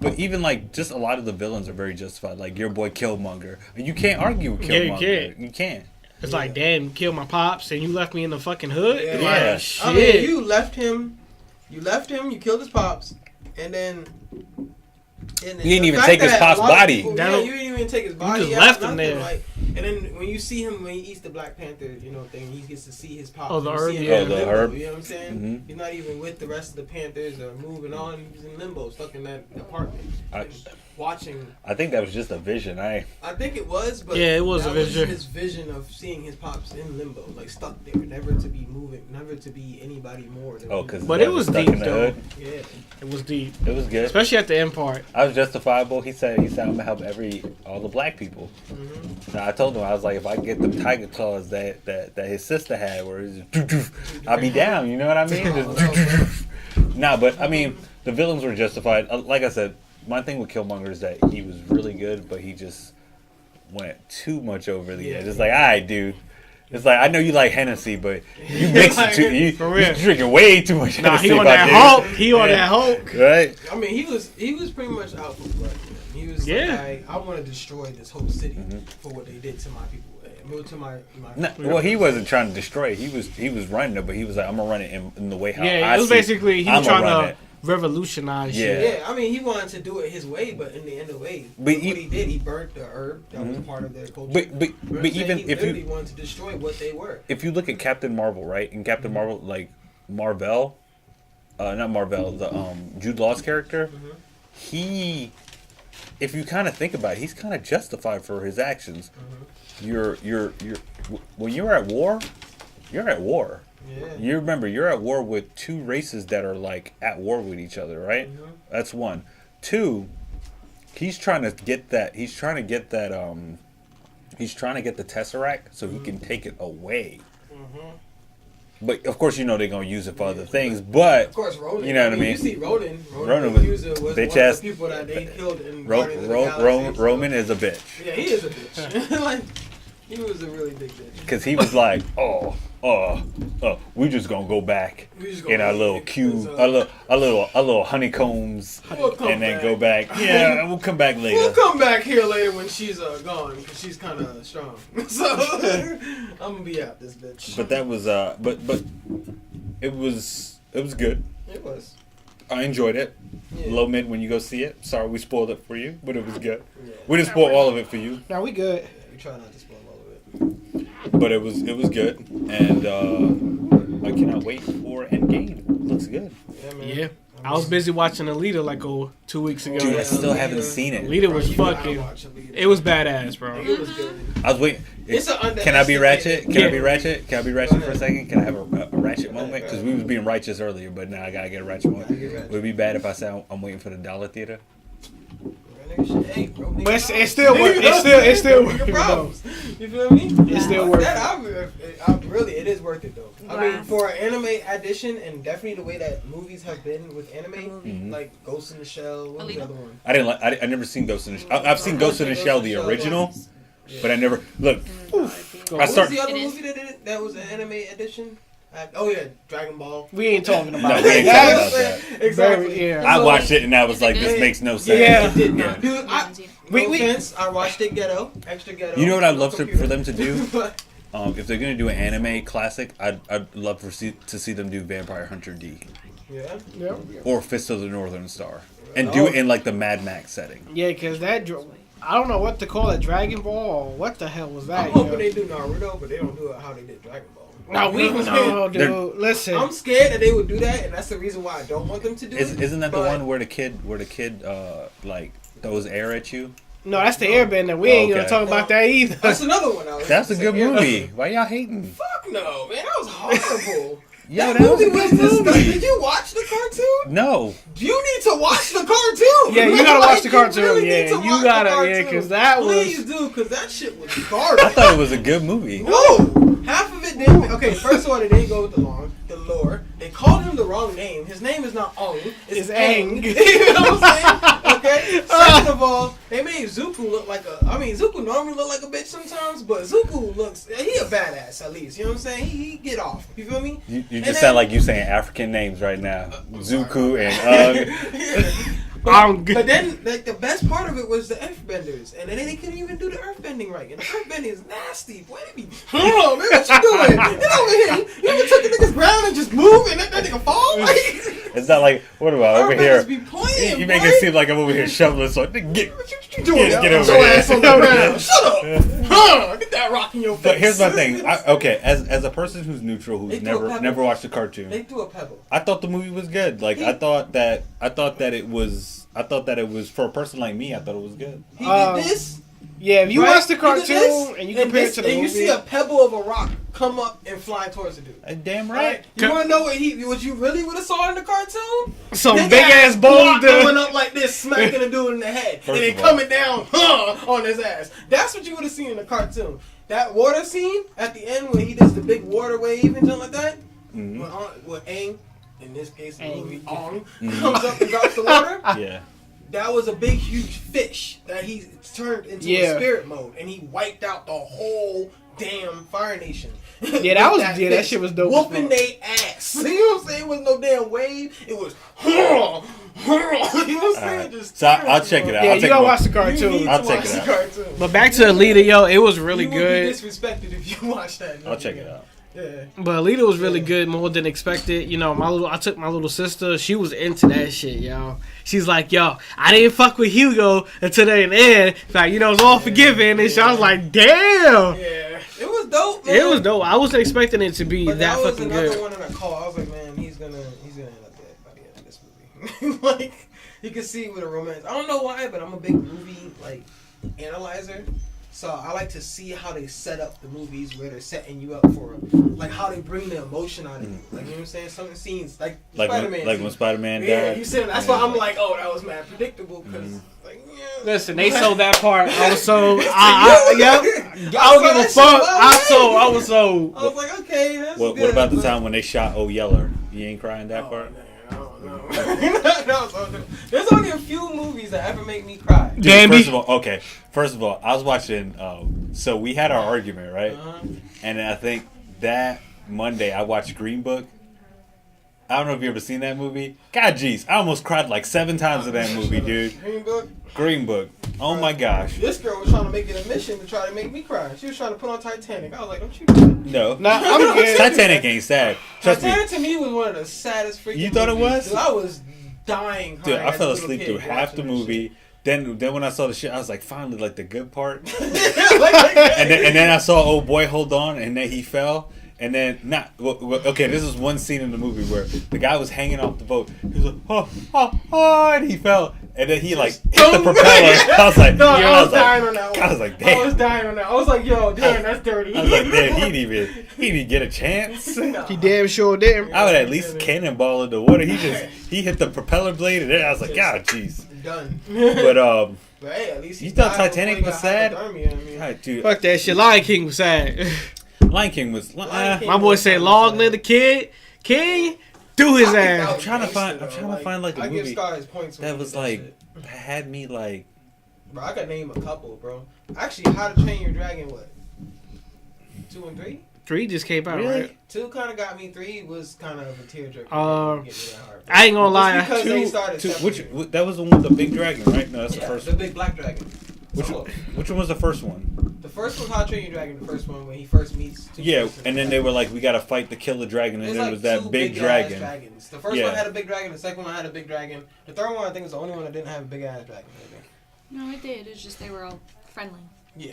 B: but even like just a lot of the villains are very justified. Like your boy Killmonger, you can't argue with Killmonger.
A: Yeah,
B: you can't.
A: It's like, damn, you killed my pops and you left me in the fucking hood.
C: Yeah.
A: Like,
B: Yeah.
A: shit.
C: I mean, you left him, you killed his pops, and then.
B: You didn't even take his pop's body.
C: You didn't even take his body.
A: You just left him there.
C: Like, and then when you see him, when he eats the Black Panther, thing, he gets to see his pops.
A: Oh, the herb,
C: You see him
A: yeah.
C: in
B: the
C: limbo,
B: herb.
C: You know what I'm saying?
B: Mm-hmm.
C: He's not even with the rest of the Panthers or moving on. He's in limbo, stuck in that apartment, watching.
B: I think that was just a vision.
C: I think it was, but
A: Yeah, it was
C: that
A: a vision.
C: his vision of seeing his pops in limbo, like stuck there, never to be moving, never to be anybody more.
B: because
A: But it was
B: stuck
A: deep,
B: in the
A: though.
B: hood.
C: Yeah.
A: It was deep.
B: It was good.
A: Especially at the end part.
B: I was justifiable. He said I'm gonna help all the black people.
C: Mm-hmm.
B: Now, I told him, I was like, if I can get them tiger claws that his sister had, where it's just, I'll be down. You know what I mean? Just, nah, but I mean, the villains were justified. Like I said, my thing with Killmonger is that he was really good, but he just went too much over the edge. It's like, all right, dude. It's like, I know you like Hennessy, but you mix it too. You drinking way too much Hennessy.
A: He on that Hulk. He on that Hulk.
B: Right?
C: I mean, he was pretty much out for blood. Man. He was like, I want to destroy this whole city for what they did to my people. To my
B: well, he wasn't trying to destroy it. He was running it, but he was like, I'm gonna run it in the way how
A: Yeah,
B: I
A: it was
B: see
A: basically he was
B: I'ma
A: trying
B: run
A: to
B: it.
A: revolutionize
B: Yeah.
A: shit.
C: Yeah, I mean, he wanted to do it his way, but in the end of the way,
B: But
C: what he did, he burnt the herb that was part of their culture.
B: But
C: You know what I'm
B: even
C: saying? He
B: if
C: literally
B: you
C: wanted to destroy what they were.
B: if you look at Captain Marvel, right? In Captain Marvel, like Marvel, not Marvel, the Jude Law's character, he, if you kind of think about it, he's kind of justified for his actions. You're when you're at war, you're at war.
C: Yeah.
B: You remember, you're at war with 2 races that are like at war with each other, right? That's 1. 2, he's trying to get that. He's trying to get that. He's trying to get the Tesseract so he can take it away. But of course, they're gonna use it for other things. But
C: Of course, Ronan.
B: you know what I mean?
C: You see Ronan.
B: Ronan
C: was
B: was
C: one
B: bitch
C: of
B: ass.
C: the people that they killed in Guardians of the Galaxy.
B: Roman is a bitch.
C: Yeah, he is a bitch. Like, he was a really big bitch.
B: Because he was like, we just gonna go back
C: We just
B: in
C: gonna
B: our
C: leave
B: little
C: it,
B: cube,
C: 'cause,
B: our little honeycombs,
C: We'll come
B: and then
C: back.
B: go back. Yeah, we'll come back later.
C: We'll come back here later when she's gone, because she's kind of strong. So, I'm going to be out this bitch.
B: But that was but it was good.
C: It was.
B: I enjoyed it.
C: Yeah.
B: Low mid when you go see it. Sorry we spoiled it for you, but it was good.
C: Yeah.
B: We didn't spoil all of it for you,
A: Now we good.
C: Yeah, we try not to spoil all of it.
B: but it was good, and I cannot wait for Endgame. Looks good.
C: Yeah, man.
A: Yeah. I was busy watching Alita like 2 weeks ago.
B: Dude, I
C: Yeah,
B: still
C: Alita.
B: haven't seen it.
A: Alita was
C: You gotta
A: fucking.
C: watch Alita.
A: It was badass, bro.
C: It was good.
B: I was waiting.
C: It's an
B: Can I be ratchet? Can I
A: Yeah.
B: be ratchet? Can I be ratchet for a second? Can I have a ratchet moment? Because we was being righteous earlier, but now I gotta get a ratchet moment. Would it be bad if I said I'm waiting for the dollar theater?
C: Hey, bro,
A: But it still worked. It still worked.
C: Problems. You feel me?
A: It's still worth it.
C: It is worth it though. I mean, for an anime addition, and definitely the way that movies have been with anime, like Ghost in the Shell. What was the other one?
B: I never seen Ghost in the Shell. I've seen Ghost in the Shell, the original, but I never look.
C: What was the other movie that did it? That was an anime edition. Oh yeah, Dragon Ball.
A: We ain't talking about
B: No, we ain't talking about that.
C: Exactly.
A: Yeah.
B: I watched it and I was like, this makes no sense.
A: Yeah.
C: It did not. Dude, no offense, I watched it ghetto, extra ghetto.
B: You know what I'd love for them to do? If they're gonna do an anime classic, I'd love to see them do Vampire Hunter D.
C: Yeah.
B: Or Fist of the Northern Star, and do it in like the Mad Max setting.
A: Yeah, because that. I don't know what to call it, Dragon Ball, or what the hell was that?
C: I'm hoping they do Naruto, but they don't do it how they did Dragon Ball.
A: No, dude. Listen,
C: I'm scared that they would do that, and that's the reason why I don't want them to do it.
B: Isn't that the one where the kid like throws air at you?
A: No, that's the Airbender. We ain't gonna talk about that either.
C: That's another one.
B: That's a good movie. Why y'all hating?
C: Fuck no, man. That was horrible.
B: Yo,
C: that movie was disgusting. Did you watch the cartoon?
B: No.
C: You need to watch the cartoon.
A: Yeah, you gotta watch the cartoon.
C: You really
A: Yeah, you gotta. Because that was.
C: Please do, because that shit was garbage.
B: I thought it was a good movie.
C: No, half of it didn't. Okay, first of all, they didn't go with the lore. They called him the wrong name. His name is not Ong. It's Aang. You know what I'm saying? Okay. Second of all, they made Zuko look like a. I mean, Zuko normally look like a bitch sometimes, but Zuko looks. He a badass at least. You know what I'm saying? He get off. You feel me?
B: You just sound like you saying African names right now. Zuko and
C: But then, like, the best part of it was the earthbenders, and then they couldn't even do the earthbending right. And the earthbending is nasty. Boy, they be, hold on, man, what you doing? Get over here. You ever took the nigga's ground and just move and that nigga fall? Like,
B: it's not like, what about over here?
C: Be playing,
B: you make it seem like I'm over here shoveling, so get
C: doing
B: get over
C: your
B: here.
C: ass on the ground. Shut up. Get that rock in your face.
B: But here's my thing. Okay, as a person who's neutral, who's never watched the cartoon,
C: they threw a pebble.
B: I thought the movie was good. Like I thought that it was for a person like me. I thought it was good.
C: He did this.
A: Yeah, if you watch the cartoon and you compare it to the movie,
C: you see a pebble of a rock come up and fly towards the dude.
B: Damn right.
C: You want to know what you really would have saw in the cartoon?
A: Some big ass boulder
C: going up like this, smacking the dude in the head, and then coming down on his ass. That's what you would have seen in the cartoon. That water scene at the end when he does the big water wave and something like that. With Aang, in this case, the movie Ong, comes up and drops the water.
B: Yeah.
C: That was a big, huge fish that he turned into a spirit mode, and he wiped out the whole damn Fire Nation.
A: Yeah, that shit was dope.
C: Whooping they ass. You know what I'm saying? It was no damn wave. It was. You know what I'm saying? Just
B: so I'll check it out.
A: Yeah, you gotta watch the cartoon.
B: I'll check it out.
A: But back to Alita, yo, it was really good.
C: You would be disrespected if you watched that.
B: I'll check it out.
C: Yeah.
A: But Alita was really good, more than expected. You know, I took my little sister. She was into that shit, yo. She's like, yo, I didn't fuck with Hugo until the end. Like, you know, it's all forgiven. And I was like, damn.
C: Yeah, it was dope. Man.
A: It was dope. I wasn't expecting it to be that fucking good.
C: That was another one in a call. I was like, man, he's gonna end up dead by the end of this movie. Like, you can see with a romance. I don't know why, but I'm a big movie analyzer. So I like to see how they set up the movies where they're setting you up for, like how they bring the emotion out of you. Like, you know what I'm saying? Some scenes, like Spider-Man.
B: When Spider-Man died.
C: Yeah, you see, that's why I'm like, oh, that was mad predictable because,
A: Listen, they sold that part. I was so, I don't give a fuck. I was so.
C: I was like, okay, that's
B: good. What about the time when they shot O Yeller? You ain't crying that part?
C: Man, I don't know. There's only a few movies that ever make me cry.
B: Dude, first of all, I was watching. So we had our argument, right? And I think that Monday I watched Green Book. I don't know if you ever seen that movie. God, jeez, I almost cried like 7 times in that movie, dude. Green Book. Oh my gosh.
C: This girl was trying to make it a mission to try to make me cry. She was trying to put on Titanic. I was like, don't you do that.
B: No.
A: I'm good.
B: Titanic ain't sad. Trust
C: Titanic to me was one of the saddest freaking
B: You thought
C: movies.
B: it was?
C: Dude, I was dying.
B: Dude, I fell asleep through half the movie. Then when I saw the shit, I was like, finally, like the good part. and then I saw old boy hold on, and then he fell. And then, this is one scene in the movie where the guy was hanging off the boat. He was like, and he fell. And then he, like, hit the propeller. I was like,
C: I was dying on that one.
B: I was like, damn.
C: I was dying on that. I was like, yo, damn, that's dirty.
B: I was like, damn, he didn't even get a chance.
A: He damn sure did.
B: I would at least cannonball in the water. He hit the propeller blade, and then I was like, God, jeez.
C: Done.
B: But,
C: But hey, at least
B: You thought Titanic was sad?
C: God,
B: dude.
A: Fuck that shit. Lion King was sad.
B: Lion King was.
A: My boy said, "Long live the kid, King." Do his ass.
B: I'm trying to find like a
C: I give
B: movie
C: Scott his points when
B: that
C: he
B: was
C: did
B: like
C: shit.
B: had me like.
C: Bro, I could name a couple, bro. Actually, How to Train Your Dragon, what? 2 and 3?
A: 3 just came out,
B: Really?
A: right?
C: 2 kind of got me. 3 was kind of a tearjerker.
A: I ain't gonna lie.
C: Because they started
B: That was the one with the big dragon, right? No, that's the first
C: the
B: one.
C: big black dragon.
B: Which one was the first one?
C: The first one, How to Train Your Dragon, the first one when he first meets.
B: Yeah, and then they were like, we gotta fight to kill the dragon, and then it was that big dragon.
C: Dragons. The first one had a big dragon. The second one had a big dragon. The third one, I think, was the only one that didn't have a big ass dragon.
D: No, it did. It's just they were all friendly.
C: Yeah.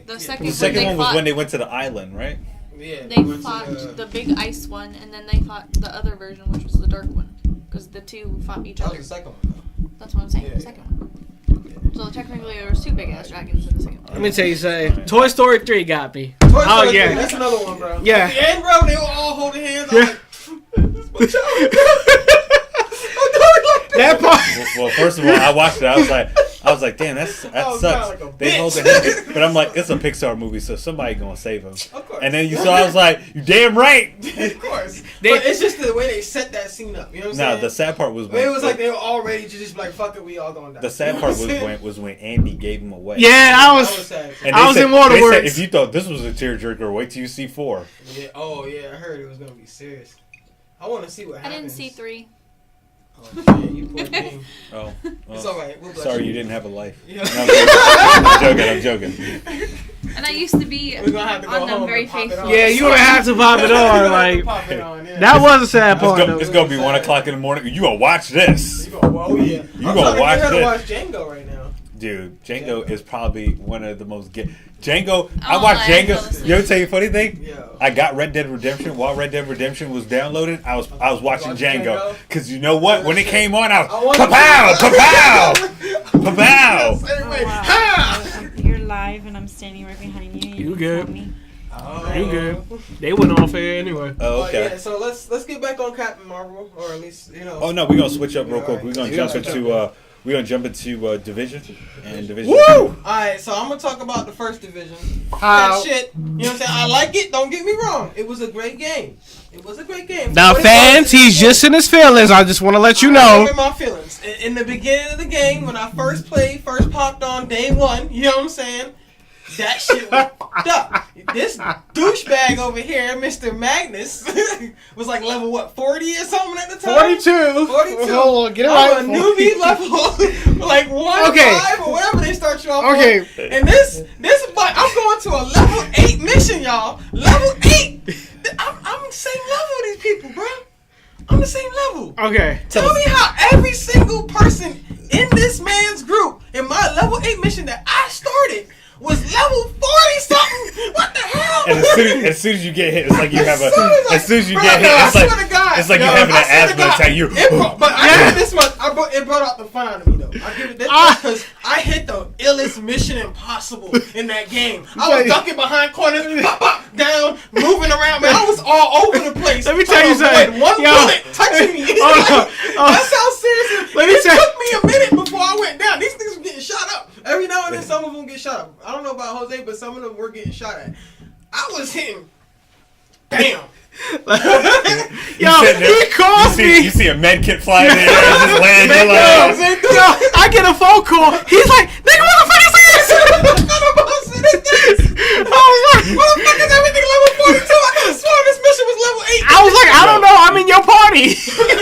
D: The second
B: one was when they went to the island, right?
C: Yeah.
D: They fought the big ice one, and then they fought the other version, which was the dark one. Because the two fought each other.
C: That was the second one, though.
D: That's what I'm saying.
C: Yeah,
D: the second one. So technically, there was 2 big ass dragons in the second one.
A: Let me tell you something. Toy Story 3 got me.
C: Toy Story 3,
A: yeah.
C: That's another one, bro.
A: Yeah.
C: At the end, bro, they were all holding hands. I'm like,
A: That part.
B: Well, first of all, I watched it. I was like, damn, that sucks.
C: Like
B: They hold their hands, but I'm like, it's a Pixar movie, so somebody gonna save him.
C: Of course.
B: And then I was like, you damn right.
C: Of course. But it's just the way they set that scene up. You know what I'm saying?
B: The sad part was
C: it was like they were all ready to just be like, fuck it, we all gonna die.
B: The sad part was when Andy gave him away.
A: Yeah, I was
C: sad.
B: And
A: I was
B: said,
A: in Waterworks.
B: They said, if you thought this was a tearjerker, wait till you see 4.
C: Yeah. Oh yeah, I heard it was gonna be serious. I want to see what
D: I
C: happens.
D: didn't see 3.
C: Oh shit, you poor thing.
B: Oh,
C: It's alright. We'll bless
B: sorry you didn't have a life.
C: Yeah.
B: No, I'm joking.
D: And I used to be
C: We're gonna have to go
D: on them
C: home
D: very
C: and pop it
D: faithful.
C: on.
A: Yeah, you would have to pop it on. Like
C: Pop it on, yeah.
A: that was a sad part. though.
B: It's gonna be 1 o'clock in the morning. You gonna watch this,
C: You gonna, well, yeah.
B: You
C: I'm
B: gonna watch
C: trying to
B: this.
C: watch Django right now.
B: dude. Django is probably one of the most. Django. I
D: Oh,
B: watched
D: I fell
B: Django.
D: asleep.
B: You know, tell you a funny thing.
C: Yeah.
B: I got Red Dead Redemption while Red Dead Redemption was downloaded. I was watching
C: Watching
B: Django
C: Django?
B: because you know what? When it came on, I
C: I
B: was
C: wanted
B: pow
C: to-
B: pow pow.
C: Anyway,
E: Oh, wow.
C: ha!
E: You're live and I'm standing right behind you.
A: You
E: can
A: good.
E: tell me.
C: Oh.
A: You good. They went off air anyway.
B: Oh,
C: Oh,
B: okay.
C: yeah, so let's get back on Captain Marvel, or at least
B: Oh no, we're gonna switch up real
C: Yeah,
B: quick.
C: alright.
B: We're gonna
C: Yeah,
B: jump
C: switch
B: into Division and Division.
A: Woo!
C: Alright, so I'm gonna talk about the first division.
A: How?
C: That shit, you know what I'm saying? I like it. Don't get me wrong. It was a great game. It was a great game.
A: Now,
C: What it
A: fans,
C: was,
A: he's just in his feelings. I just want to let you know.
C: I'm in my feelings. In the beginning of the game, when I first popped on day one, you know what I'm saying? That shit was fucked up. This douchebag over here, Mr. Magnus, was like level 40 or something at the time?
A: 42.
C: 42.
A: Hold on, get it
C: I'm
A: right.
C: a newbie level, like 1,
A: Okay.
C: 5 or whatever they start you off
A: Okay.
C: on. And this, but I'm going to a level 8 mission, y'all. Level 8. I'm the same level with these people, bro. I'm the same level.
A: Okay.
C: Tell me how every single person in this man's group in my level 8 mission that I started was level 40 something. What the hell?
B: And as soon as you get hit, it's like you have a. As soon as you
C: Bro,
B: get hit,
C: no,
B: it's
C: I
B: like
C: swear to God.
B: it's like you
C: Yo,
B: having
C: I
B: an
C: swear to
B: asthma
C: God.
B: attack. You.
C: But I give it this much. It brought out the fun out of me though. I give it this much because I hit the illest mission impossible in that game. I was ducking behind corners, pop, pop, down, moving around. Man, I was all over the place.
A: Let me tell you
C: trying to
A: something.
C: avoid one
A: Yo.
C: bullet touching me. That's how serious.
A: Let me
C: It
A: tell-
C: took me a minute before I went down. These things were getting shot up. Every now and then, some of them get shot up. I don't know about Jose, but some of them were getting shot at. I was hitting. Bam.
A: Yo, he calls me.
B: You see a med kit flying in and just land. You're like,
A: Yo, I get a phone call. He's like, nigga, what the fuck is this? I was like,
C: What the fuck is everything level 42? I could have sworn this mission was level 8.
A: I was like, I don't know. I'm in your party.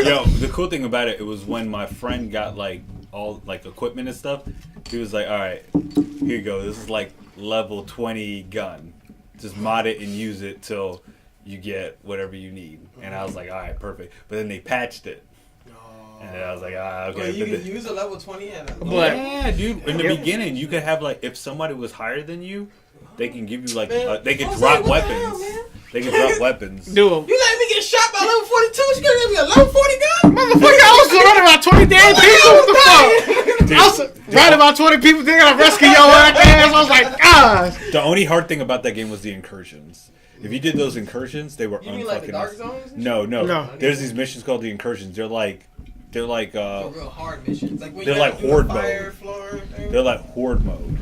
B: Yo, the cool thing about it was when my friend got like all like equipment and stuff. He was like, "All right, here you go. This is like level 20 gun. Just mod it and use it till you get whatever you need." And I was like, "All right, perfect." But then they patched it, and I was like, "Ah, okay."
C: Well, you
B: But
C: can
B: then-
C: use a level 20 and a
A: But-
B: yeah, dude. In the beginning, you could have like if somebody was higher than you, they can give you like
C: Man,
B: they can
C: Jose,
B: drop
C: what the
B: weapons.
C: hell, man?
B: They can drop weapons.
A: Dude,
C: You let me get shot by level 42? You gonna give me a level 40 gun?
A: motherfucker, I was surrounded by 20 damn people. What the fuck?
B: Dude,
A: I was surrounded by 20 people. They gotta rescue your ass. I was like, gosh.
B: the only hard thing about that game was the incursions. If you did those incursions, they were
C: You mean like the
B: unfucking
C: dark
B: awesome.
C: zones? and
B: No.
A: No.
B: There's these missions called the incursions. They're like They're like
C: real hard missions. Like when
B: they're
C: you
B: like
C: gotta do
B: horde
C: the fire
B: mode.
C: floor thing.
B: They're like horde mode.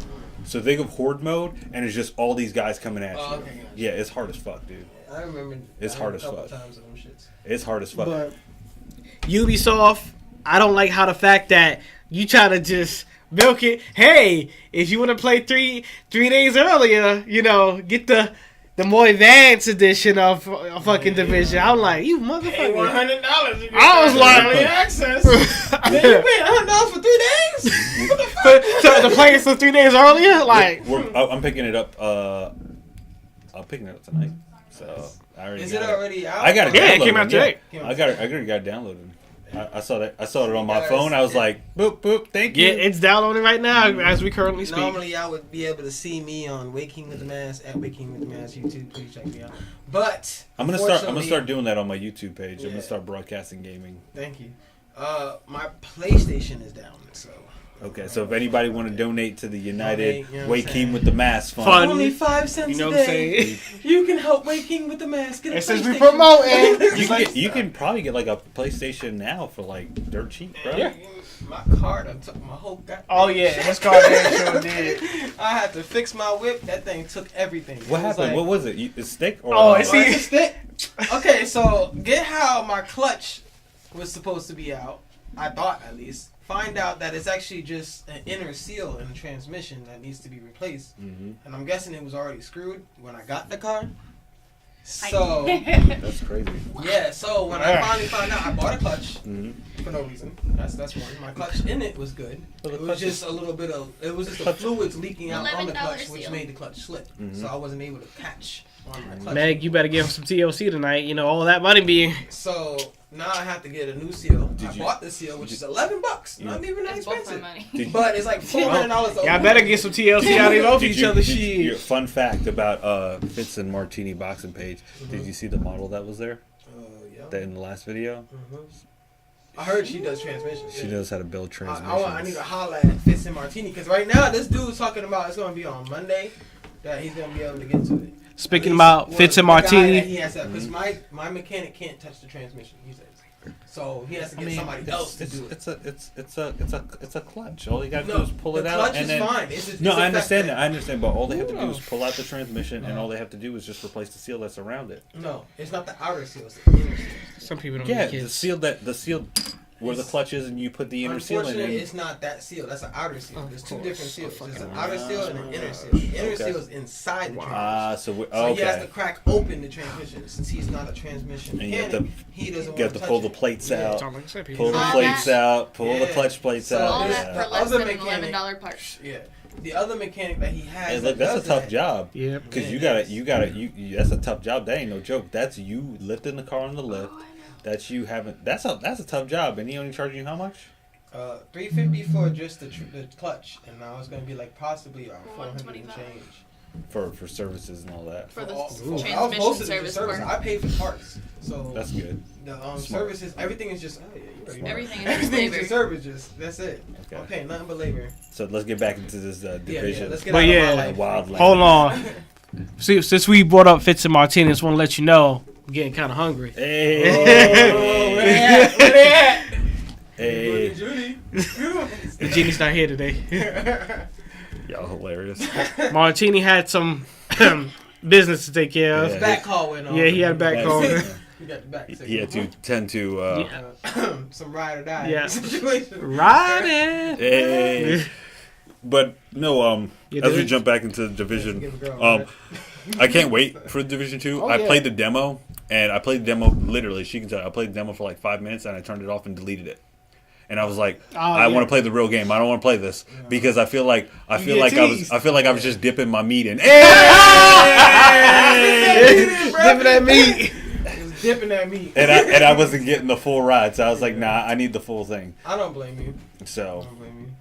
B: So think of horde mode, and it's just all these guys coming at you.
C: Oh, okay, gotcha.
B: Yeah, it's hard as fuck, dude.
C: I remember.
B: It's hard as
C: a couple
B: fuck.
C: times of them shits.
B: It's hard as fuck.
A: But Ubisoft, I don't like how the fact that you try to just milk it. Hey, if you want to play three days earlier, get the more advanced edition of fucking Division. I'm like, you motherfucker.
C: $100.
A: I was like,
C: early access. Man, you paid $100 for 3 days? What the fuck?
A: so the playing for 3 days earlier, like.
B: I'm picking it up. I'm picking it up tonight. So I already.
C: Is
B: got
C: it already out?
B: I got it.
A: Yeah, it
B: downloaded,
A: came out today.
B: I already got it downloaded. I saw that. I saw it on my phone. I was like, boop boop. Thank you.
A: Yeah, it's downloading right now as we currently speak.
C: Normally, y'all would be able to see me on Waking with the Mask at Waking with the Mask YouTube. Please check me out. But
B: I'm gonna
C: unfortunately-
B: start doing that on my YouTube page. I'm
C: Yeah.
B: gonna start broadcasting gaming.
C: Thank you. My PlayStation is down, so
B: Okay, so if anybody want to donate to the United
C: Donate, you know what I'm
B: Waking
C: saying?
B: with the Mask Fund,
A: Fun.
C: only 5 cents
A: You know
C: a
A: what I'm
C: day.
A: saying?
C: You can help Waking with the Mask. Get a
A: It says we
C: PlayStation.
A: promoting.
B: you can probably get like a PlayStation now for like dirt cheap, bro.
A: Yeah.
C: My card, I took my whole goddamn.
A: Oh yeah, his car sure did.
C: I had to fix my whip. That thing took everything.
B: What
C: It was
B: happened?
C: like-
B: What was it? A stick or?
A: Oh,
C: Oh,
A: it's-
C: it's a stick. Okay, so get how my clutch was supposed to be out. I thought at least. Find out that it's actually just an inner seal in the transmission that needs to be replaced.
B: hmm
C: And I'm guessing it was already screwed when I got the car. So
B: That's crazy.
C: yeah, so when I finally found out, I bought a clutch
B: hmm
C: for no reason. That's one. My clutch in it was good.
B: Well, the
C: It was
B: clutch
C: just a little bit of the
B: clutch-
C: fluids leaking out on the
D: $11
C: clutch, which
D: seal.
C: made the clutch slip.
B: Mhm.
C: So I wasn't able to catch on my clutch.
A: Meg, you better give him some TLC tonight. All that money being.
C: So now I have to get a new seal.
B: Did
C: I
B: you-
C: bought the seal, which is $11. Not even that
D: It's both my
C: expensive.
D: money.
B: Did-
C: But it's like $400.
A: Y'all better get some TLC out of both
B: Did
A: each
B: you-
A: other.
B: did you-
A: Shit.
B: Fun fact about Fitz and Martini boxing page. Did you see the model that was there?
C: Yeah.
B: That in the last video?
C: I heard she does transmissions.
B: She knows how to build
C: I
B: transmissions.
C: need to holler at Fitz and Martini because right now this dude's talking about it's going to be on Monday that he's going to be able to get to it.
A: Speaking about Fitz and Martini.
C: Because my mechanic can't touch the transmission. He says so he has to get somebody else to do it.
B: It's a clutch. All you gotta do
C: No,
B: is pull it
C: the
B: out,
C: clutch
B: and
C: is
B: then
C: fine. It's just,
B: no,
C: it's
B: I
C: the
B: understand
C: fact
B: that. I understand, but all they have to do
A: Ooh.
B: is pull out the transmission, and all they have to do is just replace the seal that's around it.
C: No, it's not the outer seal. It's the inner seal.
A: Some people don't
B: Yeah,
A: get
B: the
A: kids.
B: seal where the clutch is, and you put the inner seal in.
C: Unfortunately,
B: And
C: it's not that seal. That's an outer seal. There's two different seals. There's an
A: fucking
C: outer seal and an inner seal. The inner
B: Okay.
C: seal is inside the transmission.
B: so
C: So he has to
B: okay,
C: crack open the transmission. Since he's not a transmission
B: and you have
C: mechanic,
B: to
C: he doesn't
B: you have
C: want
B: to
C: to
B: pull
C: touch
B: the
C: it.
B: plates
C: Yeah.
B: out,
A: Sound like I said, people.
B: pull the
D: All
B: plates
D: that-
B: out, pull the
C: Yeah.
B: clutch plates
C: So
B: out.
D: All
C: this-
D: that
B: Yeah.
D: for less
C: Other
D: than an
C: mechanic-
D: $11 part.
C: Yeah. The other mechanic that he has.
B: Hey, look,
C: that
B: that's a
C: does
B: tough
C: that-
B: job.
A: Yeah.
B: Because
C: Yeah,
B: you that's a tough job. That ain't no joke. That's you lifting the car on the lift.
D: Oh, I know.
B: That's you having. That's a tough job. And he only charging you how much?
C: $350 for just the clutch, and now it's gonna be like possibly around 400 and
D: 125.
C: change.
B: For services and all that.
D: For the
C: all-
D: transmission
C: I was most of the
D: service
C: service.
D: part.
C: I paid for parts, so
B: That's good.
C: the
B: smart.
C: services, everything is just. Oh, yeah, you already know.
D: Everything is just
C: Everything's
D: labor.
C: just service. Just that's it.
B: Okay.
C: I'm paying nothing but labor.
B: So let's get back into this
C: Yeah,
B: division.
C: let's get
A: But
C: out
A: yeah,
C: of my life.
B: Wildlife.
A: Hold on. See, since we brought up Fitz and Martini, I just want to let you know I'm getting kind of hungry.
B: Hey.
C: Where they at? Where they at?
B: Hey.
C: Judy.
A: The genie's not here today.
B: Y'all hilarious.
A: Martini had some business to take care of.
B: Yeah.
C: Back call went on.
A: Yeah, he had a back call.
C: You got the back.
B: He had to tend to.
C: Some ride or die
A: Yeah.
C: situation.
A: Riding.
B: Hey. But no,
A: You
B: as we
A: did?
B: jump back into the division,
C: Give a girl,
B: um, I can't wait for Division 2.
A: Oh,
B: I
A: yeah.
B: played the demo, and I played the demo literally. She can tell. I played the demo for like 5 minutes, and I turned it off and deleted it. And I was like, I
A: yeah.
B: want to play the real game. I don't want to play this because I feel like I was just dipping my meat in.
A: Dipping that meat.
C: He was dipping at me.
B: And I wasn't getting the full ride, so I was like, nah, I need the full thing.
C: I don't blame you. I
B: So
C: don't blame you.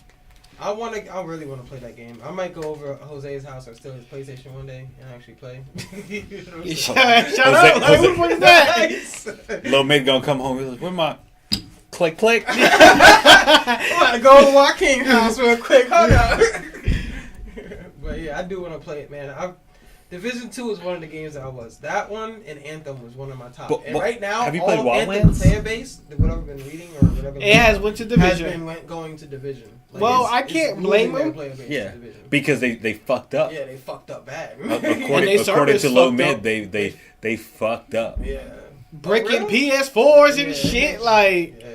C: I really want to play that game. I might go over at Jose's house or steal his PlayStation one day and actually play.
A: Shut up. Like, what the fuck is that?
B: Lil Mid gonna come home. He's like, where my click click?
C: I'm about to go to Joaquin's house real quick. Hold up. But yeah, I do want to play it, man. Division 2 was one of the games that I was. That one and Anthem was one of my top.
B: But-
C: and
B: but
C: right now,
B: have you
C: all
B: played
C: of
B: Wildlands?
C: Anthem player base, what I've been reading or whatever,
A: It has went to
C: has
A: division.
C: been going to Division.
A: Well, I can't blame
C: losing their
A: them.
C: player base
B: Yeah,
C: to Division.
B: because they fucked up.
C: Yeah, they fucked up bad.
A: And they
B: According
A: service
B: to Low
A: fucked
B: Mid,
A: up.
B: they fucked up.
C: yeah.
A: Breaking
C: Oh, really?
A: PS4s and
C: Yeah.
A: shit, like
C: Yeah.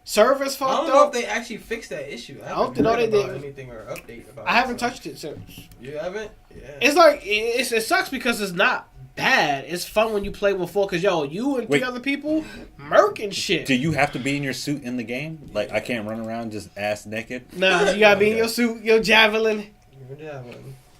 A: servers
C: I
A: fucked
C: don't know if
A: up.
C: they actually fixed that issue. I
A: don't
C: haven't
A: know
C: heard
A: they
C: about
A: did.
C: anything or update about
A: I haven't
C: so.
A: touched it since.
C: You haven't? Yeah.
A: It's like it sucks because it's not bad. It's fun when you play with four, cause you and three
B: Wait.
A: other people murking shit.
B: Do you have to be in your suit in the game? Like I can't run around just ass naked.
A: Nah, you gotta be in your suit, your javelin.
C: Yeah,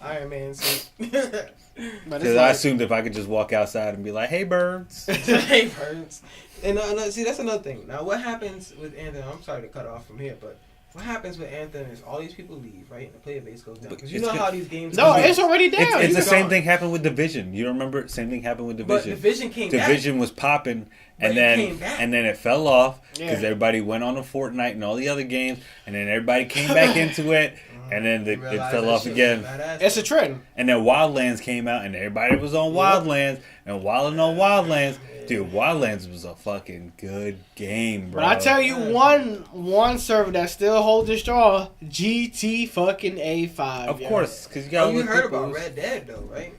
C: Iron Man suit.
A: But
B: Because
A: it's
B: I
A: like,
B: assumed if I could just walk outside and be like, "Hey, birds."
C: Hey, birds. And see, that's another thing. Now, what happens with Anthem? I'm sorry to cut off from here, but what happens with Anthem is all these people leave, right? And the player base goes down.
B: But
C: Because you
B: it's
C: know
B: good.
C: how these games.
A: no,
C: go.
A: it's already down.
B: It's the
C: It's
B: same
C: gone.
B: thing happened with Division. You remember? Same thing happened with
C: But
B: Division.
C: Division came back.
B: Division was popping,
C: But
B: and
C: it
B: then
C: came back.
B: it fell off because
A: Yeah.
B: everybody went on to Fortnite and all the other games, and then everybody came back into it, and then
C: You
B: it
C: realize
B: fell
C: that
B: off
C: shit was
B: again.
C: badass.
A: It's a trend.
B: And then Wildlands came out, and everybody was on Wildlands and wilding on Wildlands. Dude, Wildlands was a fucking good game, bro.
A: But I tell you, one server that still holds its straw, GT fucking A5.
B: of
A: yo.
B: course, because you got
C: Oh,
B: all
C: you
B: those
C: heard
B: people
C: about
B: who's-
C: Red Dead though, right?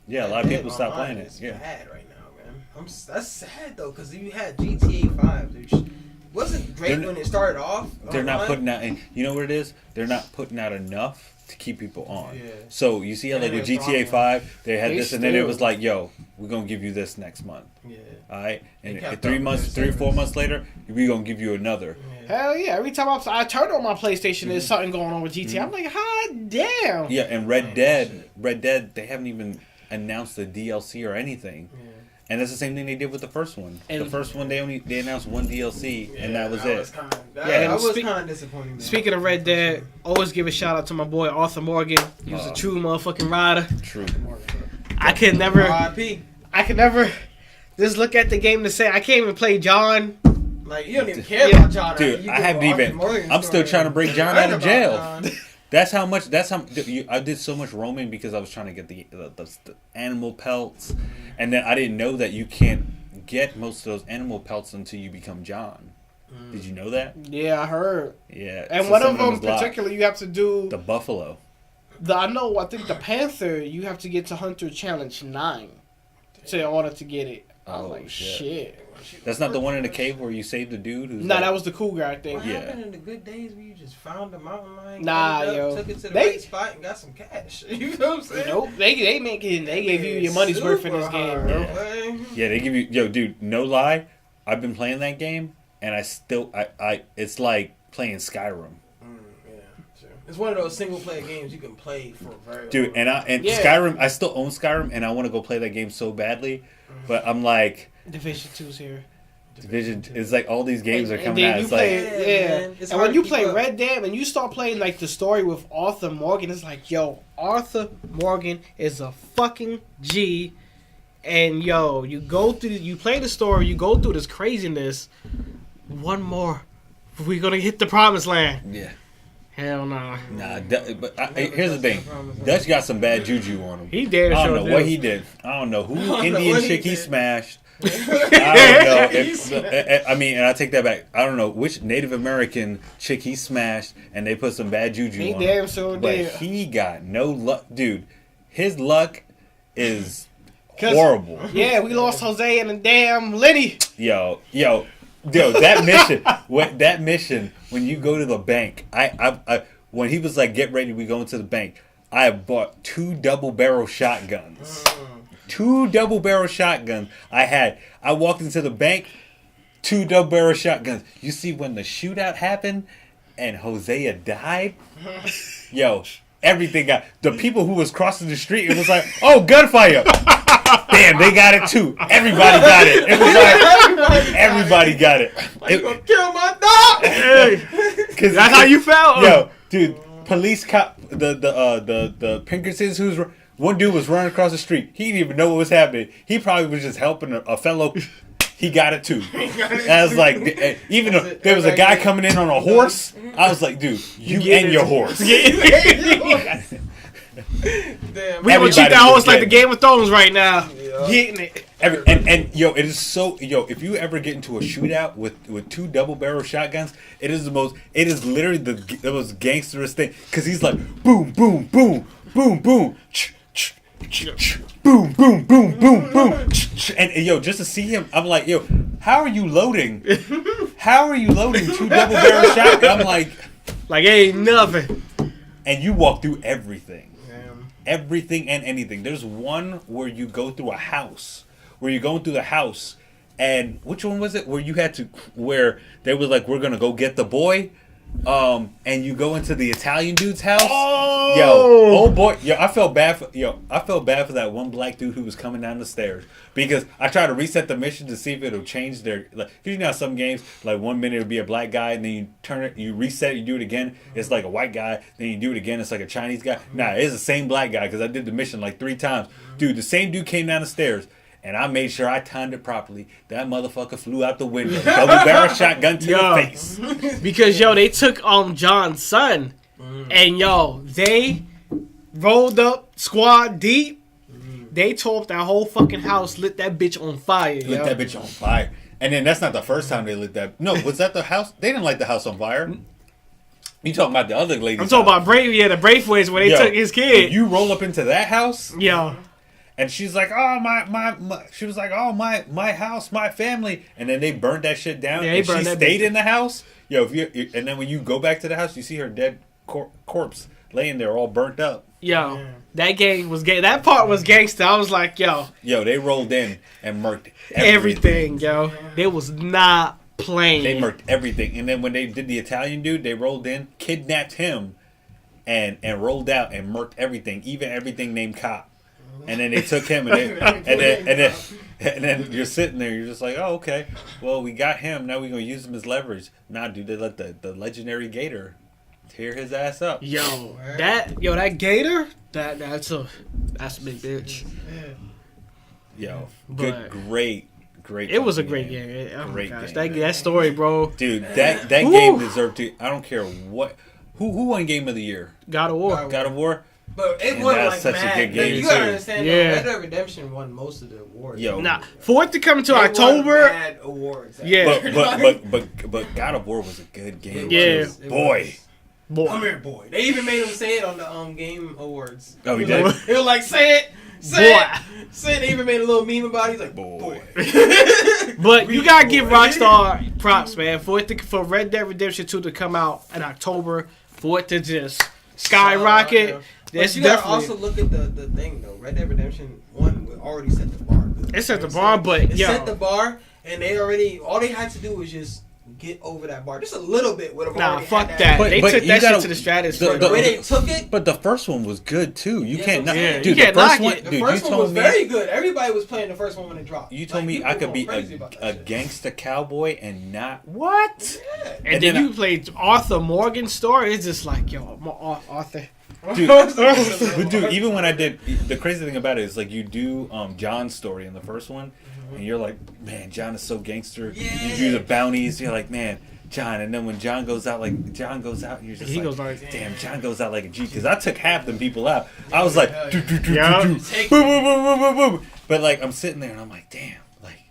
B: Yeah, a lot
C: Red
B: of
C: Dead
B: people stopped
C: Online
B: playing it.
C: is
B: Yeah,
C: bad right now, man. That's sad though, because you had GTA 5, dude. Wasn't great
B: They're-
C: when it started off.
B: they're not
C: online.
B: putting out. And you know what it is? They're not putting out enough to keep people on.
C: Yeah.
B: So you see how like
C: And
B: with
C: they're
B: GTA
C: online.
B: 5, they had
A: They
B: this, and then it
A: still-
B: was like, "Yo, we're gonna give you this next month."
C: Yeah.
B: All right, and
C: They kept
B: 3
C: up
B: months,
C: their
B: 3 or 4
C: service.
B: months later, we gonna give you another.
C: Yeah.
A: Hell yeah! Every time I turn on my PlayStation, there's something going on with GTA. I'm like, hot damn.
B: Yeah, and
C: Red Dead,
B: Red Dead, they haven't even announced the DLC or anything.
C: Yeah.
B: And that's the same thing they did with the first one. The
A: And-
B: first one, they announced one DLC, and that was it.
C: Kinda, that,
A: Yeah, and
C: that was
A: speak-
C: kind of disappointing. Man.
A: Speaking of Red Dead, always give a shout out to my boy Arthur Morgan. He was a true motherfucking rider.
B: True.
A: I could never
C: R.I.P.
A: just look at the game to say I can't even play John.
C: Like you don't even care
A: Yeah.
C: about John.
B: Dude,
C: You
B: I
C: go
B: haven't
C: Arthur
B: even.
C: Morgan
B: I'm still
C: story.
B: trying to break John
C: Learn
B: out of
C: about
B: jail.
C: John.
B: That's how much. I did so much roaming because I was trying to get the animal pelts, and then I didn't know that you can't get most of those animal pelts until you become John. Did you know that?
A: Yeah, I heard.
B: Yeah.
A: And
B: so
A: one
B: some
A: of them
B: was locked.
A: particularly, you have to do
B: The buffalo.
A: I think the Panther. You have to get to Hunter Challenge 9 in order to get it. I was
B: Oh,
A: like,
B: shit.
A: shit.
B: That's not the one in the cave where you saved the dude who's.
A: Nah,
B: like-
A: that was the cool guy, I think.
C: What
B: Yeah.
C: happened in the good days where you just found a mountain lion,
A: Nah,
C: cut it up,
A: yo.
C: took it to the
A: They-
C: right spot and got some cash? You know what I'm saying?
A: Nope, they gave you your money's worth in this
C: Super
A: game,
C: hard,
A: bro.
C: boy.
B: Yeah, they give you. Yo, dude, no lie. I've been playing that game, and it's like playing Skyrim.
C: Yeah, sure. It's one of those single player games you can play for a very
B: Dude,
C: long
B: and
A: Yeah.
B: Skyrim, I still own Skyrim, and I want to go play that game so badly, but I'm like,
A: Division 2's here.
B: Division. It's like all these games are
A: And
B: coming
A: then
B: out.
A: you
B: It's
A: play,
B: like,
C: Yeah,
A: yeah.
C: man. It's
A: And
C: hard
A: when
C: to
A: you
C: keep
A: play
C: up.
A: Red Dead and you start playing like the story with Arthur Morgan, it's like, yo, Arthur Morgan is a fucking G. And yo, you play the story, you go through this craziness. One more, we're gonna hit the promised land.
B: yeah,
A: Hell no.
B: nah. But here's the thing, Dutch got some bad juju on him.
A: He did.
B: I don't know what he did. I don't know who Indian chick he smashed. I don't know. I mean, and I take that back. I don't know which Native American chick he smashed, and they put some bad juju
A: He
B: on
A: damn
B: him.
A: sure
B: But
A: did.
B: he got no luck, dude. His luck is
A: 'Cause-
B: horrible.
A: Yeah, we lost Jose and the damn Lenny.
B: Yo, that mission, when you go to the bank, I when he was like, get ready, we go into the bank, I bought 2 double-barrel shotguns. 2 double-barrel shotguns I walked into the bank, 2 double-barrel shotguns. You see when the shootout happened and Hosea died? Yo, everything the people who was crossing the street, it was like, oh, gunfire. Damn, they got it too. Everybody got it. It was like everybody got it.
C: You gonna kill my dog?
B: Cause
A: That's how you felt.
B: Yo, dude, police cop, the Pinkertons, one dude was running across the street. He didn't even know what was happening. He probably was just helping a fellow. He got it too. And I was like, even though there was a guy coming in on a horse, I was like, dude, you
A: get
B: and
A: it.
B: your horse.
C: Damn.
A: We gonna
B: Everybody
A: cheat that horse
B: was
A: like the
B: getting
A: Game of Thrones right now.
C: Yeah.
A: Getting it.
B: And yo, it is so if you ever get into a shootout with two double barrel shotguns, it is literally the most gangsterous thing because he's like boom boom boom boom boom. Boom, boom, boom, boom, boom, and yo, just to see him, I'm like, yo, how are you loading? How are you loading two double barrel shotguns? I'm like,
A: ain't nothing.
B: and you walk through everything.
C: Damn.
B: Everything and anything. There's one where you go through a house, where you're going through the house, and which one was it? Where you had to, where they were like, we're gonna go get the boy, and you go into the Italian dude's house.
A: Oh,
B: Yo, oh boy, yo, I felt bad for that one black dude who was coming down the stairs because I tried to reset the mission to see if it'll change their like. Cause you know how some games like 1 minute it'll be a black guy and then you turn it, you reset it, you do it again, it's like a white guy. Then you do it again, it's like a Chinese guy. Nah, it's the same black guy because I did the mission like 3 times. Dude, the same dude came down the stairs. And I made sure I timed it properly. That motherfucker flew out the window. Double barrel shotgun to the face.
A: because they took John's son, and they rolled up squad deep. They tore up that whole fucking house, lit that bitch on fire.
B: Lit that bitch on fire. And then that's not the first time they lit that. No, was that the house? They didn't light the house on fire. You talking about the other lady?
A: I'm talking about Brave. Yeah, the Braithwaites where they took his kid.
B: You roll up into that house.
A: Yo.
B: And she's like, oh my, she was like, oh my house, my family, and then they burned that shit down.
A: Yeah,
B: and
A: burned
B: she
A: that
B: stayed
A: bitch.
B: in the house. Yo, and then when you go back to the house, you see her dead corpse laying there, all burnt up.
A: Yo, that game was gay. That part was gangster. I was like, yo,
B: they rolled in and murked
A: everything, yo. They was not playing.
B: They murked everything, and then when they did the Italian dude, they rolled in, kidnapped him, and rolled out and murked everything, even everything named Cop. And then they took him, and then you're sitting there. You're just like, oh, okay. Well, we got him. Now we're gonna use him as leverage. Nah, dude, they let the legendary Gator tear his ass up.
A: Yo, that Gator, that's a big bitch.
B: Yo,
A: But-
B: great.
A: It was a great game. Oh
B: Great
A: my gosh,
B: game.
A: that story, bro.
B: Dude. That
A: Woo.
B: game deserved to. I don't care what. Who won Game of the Year?
A: God of War.
B: God of War.
C: But it
B: And
C: wasn't
B: that's
C: like
B: such a
C: mad.
B: good game,
C: You gotta
B: too.
C: understand,
A: Yeah.
C: Red Dead Redemption won most of the awards.
B: Yo.
A: Nah, for it to come to
C: They won
A: October,
C: mad awards.
A: Yeah.
B: But God of War was a good game.
A: Yeah.
C: It
B: Boy.
A: boy.
C: Come here, boy. They even made him say it on the Game Awards.
B: Oh, he
C: was
B: did?
C: like- He was like, say it. Say
A: Boy.
C: it. Say it. They even made a little meme about it. He's like,
B: Boy.
A: But you gotta give
C: Boy.
A: Rockstar props, man, for Red Dead Redemption 2 to come out in October, for it to just skyrocket.
C: Yeah.
A: That's
C: But you gotta
A: definitely.
C: also look at the thing though. Red Dead Redemption 1 already set the bar.
A: It set the
C: You know what
A: bar,
C: I'm
A: but
C: saying? It
A: yo,
C: set the bar, and all they had to do was just get over that bar, just a little bit. Would have
A: nah,
C: already
A: fuck
C: had
A: that.
B: But-
A: They
B: but
A: took
B: you
A: that
B: gotta-
A: shit to the stratosphere.
C: The way they took it.
B: But the first one was good too. You
C: Yeah,
B: can't
C: but
B: not,
A: yeah,
B: dude.
A: you can't
B: the first
A: knock
B: one,
A: it.
C: The
B: dude.
C: first
B: You
C: one was
B: told me,
C: very good. Everybody was playing the first one when it dropped.
B: you told
C: Like,
B: me
C: people
B: I could
C: were
B: be
C: crazy about that
B: a
C: shit.
B: gangster cowboy and not what?
C: Yeah.
A: and
B: and
A: then
B: then
A: you played Arthur Morgan's story. It's just like, yo, Arthur.
B: Dude, but dude, even when I did, the crazy thing about it is like you do John's story in the first one, and you're like, man, John is so gangster.
C: Yeah.
B: You do the bounties, you're like, man, John. And then when John goes out, and you're just
A: He
B: like,
A: goes like,
B: damn, John goes out like a G. Because I took half them people out. I was like,
C: hell
B: do, do, do,
A: yeah.
B: do, do.
C: Take
B: Boom, boom, boom, boom, boom, boom. But like I'm sitting there and I'm like, damn, like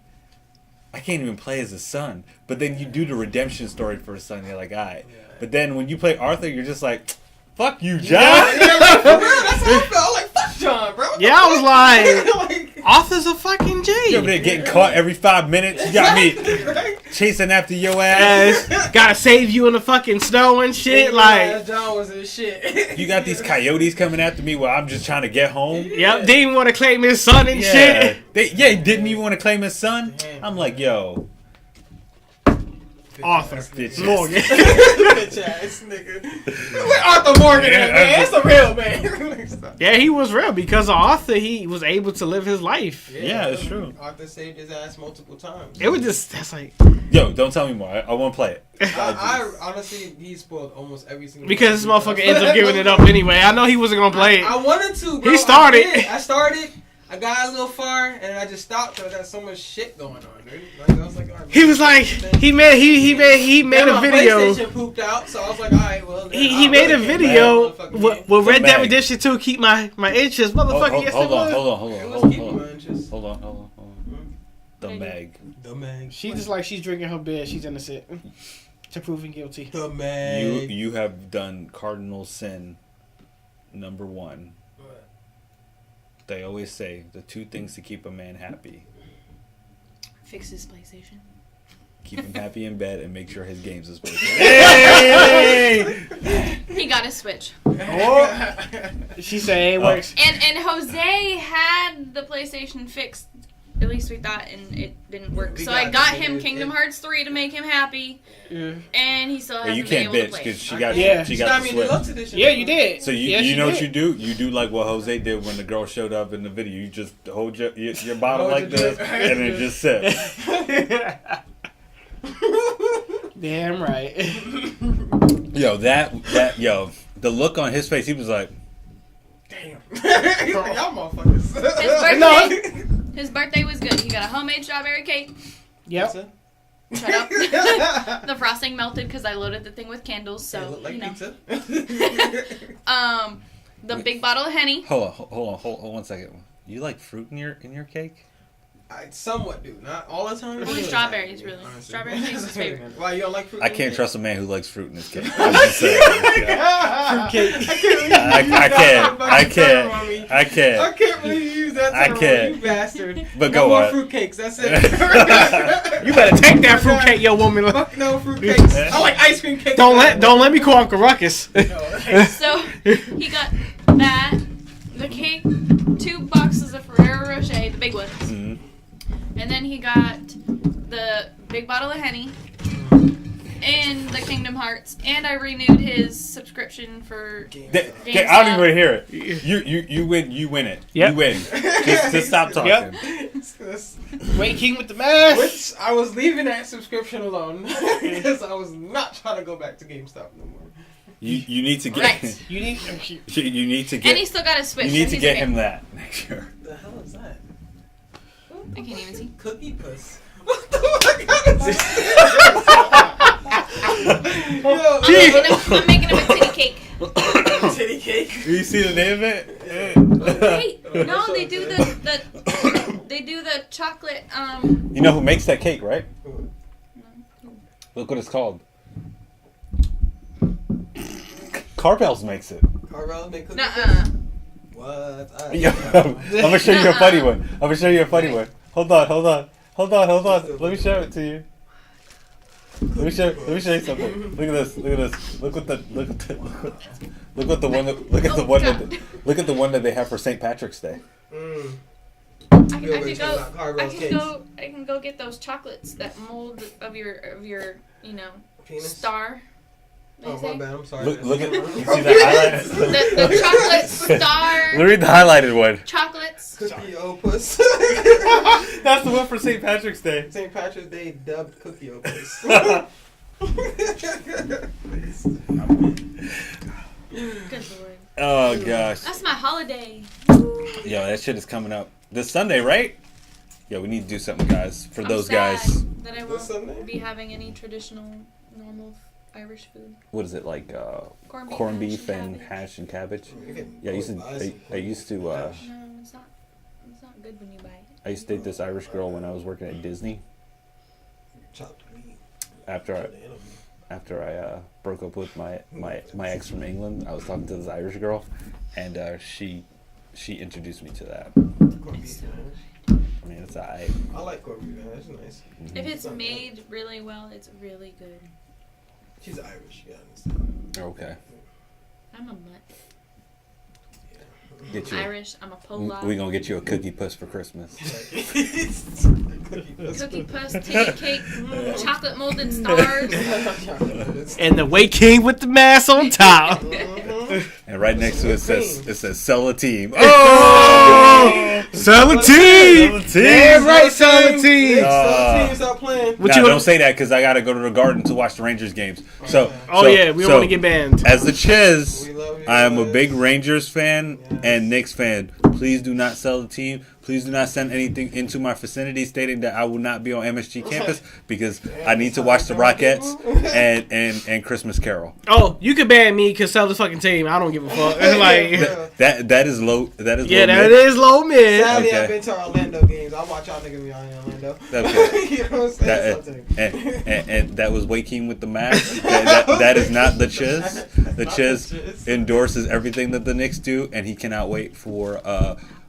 B: I can't even play as his son. But then you do the redemption story for his son. And you're like, all right. But then when you play Arthur, you're just like, fuck you, John.
C: Yeah, like, for real, that's how I felt. Like, fuck John, bro. What the
A: Yeah, I was
C: fuck?
A: like, Arthur's a fucking
B: You're over
A: G.
B: there getting caught every 5 minutes. You got me
C: Right?
B: chasing after your ass.
A: Gotta save you in the fucking snow and shit. Like,
C: John was his shit.
B: You got these coyotes coming after me while I'm just trying to get home.
A: yep, didn't even want to claim his son and
B: Yeah,
A: shit.
B: he didn't even want to claim his son. I'm like, yo,
A: Arthur
B: bitch.
A: Morgan.
C: Bitch ass nigga. Where Arthur Morgan at, man? That's a real man.
A: Yeah, he was real because of Arthur. He was able to live his life.
B: Yeah, it's true.
C: Arthur saved his ass multiple times.
A: It was just that's like
B: Yo, don't tell me more. I want to play it.
C: I honestly, he spoiled almost every single.
A: because this
C: one.
A: motherfucker ends up giving it up anyway. I know he wasn't gonna play it.
C: I wanted to. Bro.
A: He started.
C: I started. I got a little far and I just stopped because I got so much shit going on, dude. Like, I was like, all right,
A: He was like, he made
C: then
A: a
C: my
A: video.
C: PlayStation pooped out, so I was like, all right, well. Then
A: He
C: I'll
A: made a
C: really get
A: video
C: mad, motherfucker.
A: with Red Dead
B: Mag.
A: Redemption 2 keep my interest. Motherfucker, yes it
B: hold on,
A: was.
B: hold
C: It
B: on,
C: was
B: hold
C: keeping my
B: on.
C: interest.
B: Hold on. The mag.
C: The mag.
A: She just like she's drinking her beer. She's innocent to proving guilty.
C: The mag.
B: You have done cardinal sin number 1.
C: What?
B: They always say the 2 things to keep a man happy.
D: Fix his PlayStation.
B: Keep him happy in bed and make sure his games is played.
D: He got a Switch.
A: Oh. She said it works.
D: And Jose had the PlayStation fixed. At least we thought, and it didn't work.
C: We
D: So
C: got
D: I got
C: it.
D: him Kingdom Hearts 3 to make him happy,
A: Yeah,
D: and he still hasn't
B: You
D: been
B: can't
D: able to
B: bitch
D: play.
B: because she got
A: Yeah.
B: she
C: She got
B: got
C: me
B: the
C: the deluxe
B: Switch.
C: edition.
A: yeah, you did.
B: So you
A: Yes,
B: you know what
A: did.
B: you do? You do like what Jose did when the girl showed up in the video. You just hold your bottle
C: Hold
B: like
C: your
B: this
C: drink.
B: and then just sip.
A: Damn right.
B: Yo, the look on his face, he was like,
C: Damn. He's like, y'all motherfuckers.
D: His birthday was good. He got a homemade strawberry cake.
A: Yep.
D: Shut up. The frosting melted because I loaded the thing with candles. So
C: It looked like
D: you know.
C: pizza.
D: The big bottle of Henny.
B: hold on 1 second. You like fruit in your cake?
C: I somewhat do, not all the time.
D: Only strawberries, really.
C: Honestly.
D: Strawberry cake is his favorite.
C: Why you don't like fruit?
B: I
C: in
B: can't
C: your
B: trust a man who likes fruit in his cake. I'm just saying. Yeah.
A: Cake.
C: I can't.
B: I can't.
C: I can't believe you use that
B: I
C: term,
B: can't.
C: you bastard.
B: But
C: No
B: go
C: more
B: on.
C: fruitcakes. That's it.
A: You better take that fruitcake, yo woman.
C: Fuck no fruitcakes. I like ice cream cakes.
A: Don't let me call Uncle Ruckus.
D: So he got that, the cake, 2 boxes of Ferrero Rocher, the big ones.
B: Mhm.
D: And then he got the big bottle of Henny and the Kingdom Hearts. And I renewed his subscription for
B: I don't even want to hear it. You win it.
A: Yep.
B: You win. Just stop talking.
A: Yep. Wait, King with the mask.
C: Which I was leaving that subscription alone because I was not trying to go back to GameStop no more.
B: You need to get
D: Right.
A: You need.
B: you need to
D: And he
B: get
D: still got a Switch.
B: you need
D: so
B: to
D: he's
B: get
D: okay.
B: him that next year.
C: What the hell is that?
D: I can't even see.
C: Cookie puss. What the fuck is
D: I'm making him a titty cake.
C: this? Titty cake.
B: You see the name of it?
D: Wait, no, they do the chocolate.
B: You know who makes that cake, right? Look what it's called. Carvel's makes it.
C: Carvel make cookie
D: Nuh-uh.
C: puss? What?
B: Yeah, I'm gonna show you a funny one. Hold on. Let me show it to you. Let me show you something. Look at this. Look at the one that they have for St. Patrick's Day.
D: I
C: Feel
D: can
C: rich
D: go.
C: about Carvel's cakes.
D: I can go get those chocolates that mold of your
C: Penis?
D: star. They
C: Oh,
D: say.
C: my bad. I'm sorry.
B: Look at you see the highlighted.
D: The chocolate star
B: Let me read the highlighted one.
D: chocolates.
C: Cookie Opus.
B: That's the one for St. Patrick's Day.
C: St. Patrick's Day dubbed Cookie Opus.
D: Good lord.
B: Oh gosh.
D: That's my holiday.
B: Yo, that shit is coming up this Sunday, right? Yeah, we need to do something, guys, for
D: I'm
B: those
D: sad
B: guys.
D: that I
C: This
D: won't
C: Sunday?
D: be having any traditional, normal Irish food.
B: What is it like?
D: Corned
B: Corned
D: beef,
B: beef and
D: cabbage.
B: hash and cabbage.
C: You can
B: Yeah, I used
C: buy
B: to.
C: some
B: I used to.
D: No, it's not. It's not good when you buy it.
B: I used to date this Irish girl when I was working at Disney.
C: chopped meat.
B: After I broke up with my ex from England, I was talking to this Irish girl, and she introduced me to that.
C: Corned beef, man.
B: I mean, it's I.
C: I like corned beef, man. That's nice.
D: If it's made really well, it's really good.
C: She's Irish, you gotta understand.
B: Okay.
D: I'm a mutt.
B: Get you.
D: Irish. I'm a Polak.
B: We gonna get you a cookie puss for Christmas.
D: Cookie puss, titty cake, chocolate molded stars.
A: And the Way King with the mask on top.
B: And right next to it says sell a team.
A: Oh, sell a team. Damn right, sell a team.
C: Stop playing.
A: What
B: Nah,
A: you
B: don't say that because I gotta go to the Garden to watch the Rangers games. So,
A: Oh yeah, we don't want to get banned.
B: As the Chiz,
C: We love you
B: I am a
C: guys.
B: big Rangers fan
C: Yes.
B: and Knicks fan. Please do not sell the team. please do not send anything into my vicinity stating that I will not be on MSG campus because I need to watch the Rockettes and Christmas Carol.
A: Oh, you can ban me because sell the fucking team. I don't give a fuck. It's like
B: That is low. That is
A: yeah,
B: low
A: that
B: mid.
A: is low mid.
C: Sadly,
B: Okay.
C: I've been to Orlando games. I'll watch y'all niggas be out in Orlando.
B: Okay.
C: You know what I'm saying?
B: And that was Wakeem with the mask. That is not the Chiz. The Chiz endorses everything that the Knicks do, and he cannot wait for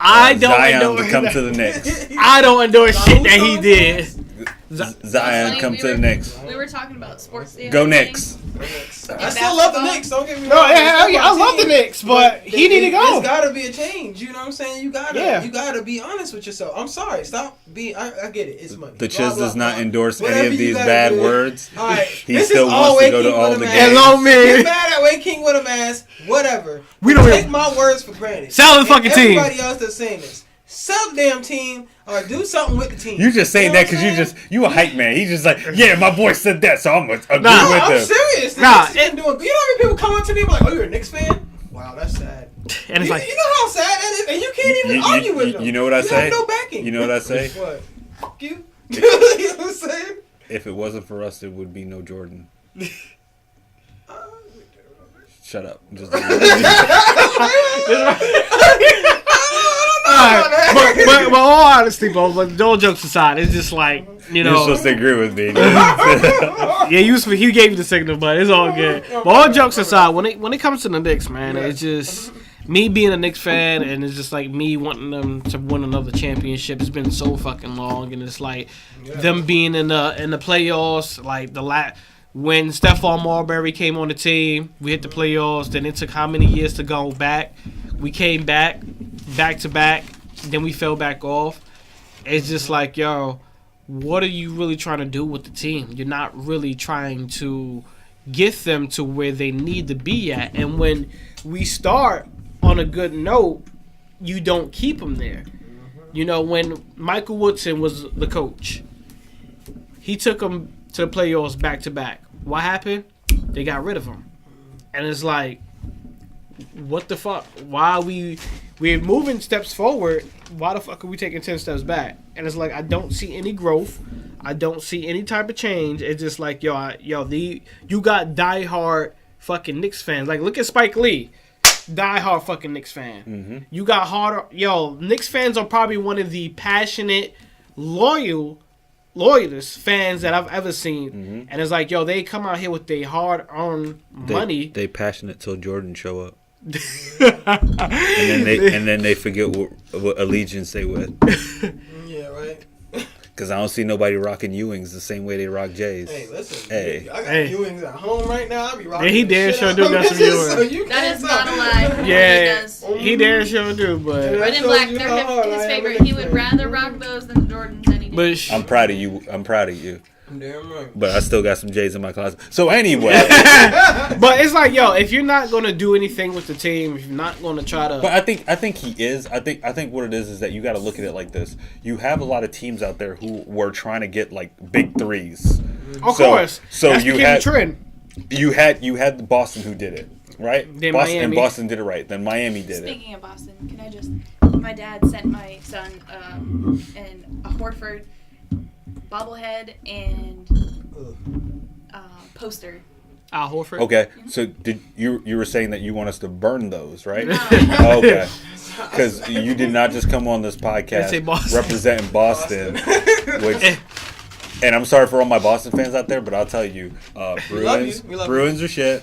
A: I don't
B: Zion
A: endorse
B: to come to the Knicks.
A: I don't endorse shit that he did.
B: Zion come to the Knicks.
D: We were talking about sports. the
B: Go
D: other day.
B: Knicks.
C: I still love the Knicks. Don't get me wrong.
A: No, yeah, I love the Knicks, but he need to go.
C: There's gotta be a change. You know what I'm saying? You gotta be honest with yourself. I'm sorry. Stop being. I get it. It's money.
B: The
C: Blah,
B: Chiz
C: blah,
B: does not
C: blah.
B: endorse
C: Whatever
B: any of
C: you
B: these
C: gotta
B: bad
C: do.
B: words.
C: All right.
B: He
C: This
B: still
C: is
B: wants
C: all
B: to
C: Wade
B: go to
C: King
B: all
C: with
B: the
C: a
B: games.
C: mask.
A: And low
C: Get
A: mid.
C: mad at Wade King with a mask. Whatever.
A: We don't
C: take
A: even-
C: my words for granted.
A: Sell the
C: And
A: fucking team.
C: Everybody else that's saying this. Sell the damn team or do something with the team.
B: You just saying
C: know
B: that
C: what I'm
B: because
C: saying?
B: you a hype man. He's just like, yeah, my boy said that, so I'm gonna agree
A: Nah,
B: with
C: I'm
B: him.
C: serious. The
A: Nah,
C: Knicks has been doing. You know how many people come up to me and be like, "Oh, you're a Knicks fan? Wow, that's sad."
A: And it's like,
C: you know how sad that is, and you can't even argue with them.
B: You know what I
C: You
B: say?
C: have no backing.
B: You know what I say?
C: What? Fuck you. You know what I'm saying?
B: If it wasn't for us, there would be no Jordan. Shut up. Just
A: but all honesty, bro. But all jokes aside, it's just like
B: You're supposed to agree with me.
A: yeah, he gave you the signal, but it's all good. But all jokes aside, when it comes to the Knicks, man, it's just me being a Knicks fan, and it's just like me wanting them to win another championship. It's been so fucking long, and it's like them being in the playoffs, like when Stephon Marbury came on the team, we hit the playoffs. Then it took how many years to go back? We came back to back. Then we fell back off. It's just like, yo, what are you really trying to do with the team? You're not really trying to get them to where they need to be at. And when we start on a good note, you don't keep them there. You know, when Michael Woodson was the coach, he took them to the playoffs back to back. What happened? They got rid of him. And it's like, what the fuck? Why we're moving steps forward? Why the fuck are we taking 10 steps back? And it's like, I don't see any growth. I don't see any type of change. It's just like, you got diehard fucking Knicks fans. Like, look at Spike Lee, diehard fucking Knicks fan.
B: Mm-hmm.
A: You got Knicks fans are probably one of the passionate, loyalist fans that I've ever seen.
B: Mm-hmm.
A: And it's like, they come out here with their hard-earned money.
B: They passionate till Jordan show up. and then they forget what allegiance they with.
C: Yeah, right.
B: Because I don't see nobody rocking Ewings the same way they rock Jays.
C: Hey, listen.
B: Hey.
C: I got Ewings at home right now. I be rocking.
A: Yeah, he
C: the
A: damn
C: shit
A: sure
C: out
A: do
C: of
A: got some
C: them.
A: Ewings.
C: So you
D: That
C: can't
D: is not a
C: stop.
D: lie.
A: Yeah,
D: He does.
A: he damn sure do, but
D: Red and black, they're his favorite. He would rather rock those than the Jordans any day.
B: I'm proud of you.
C: I'm damn right.
B: But I still got some Jays in my closet. So anyway.
A: But it's like, if you're not gonna do anything with the team, if you're not gonna try to,
B: But I think he is. I think what it is that you got to look at it like this. You have a lot of teams out there who were trying to get like big threes.
A: of course.
B: So
A: That's
B: you
A: became
B: had
A: a trend.
B: you had Boston who did it, right?
A: Then
B: Boston,
A: Miami.
B: and Boston did it right. Then Miami did it.
D: Speaking of Boston, can I just? My dad sent my son a Horford bobblehead and poster.
A: Al Horford.
B: Okay, so did you were saying that you want us to burn those, right?
D: No.
B: Okay, because you did not just come on this
A: Let's say
B: podcast
A: Boston.
B: representing Boston, which. And I'm sorry for all my Boston fans out there, but I'll tell you, Bruins are shit.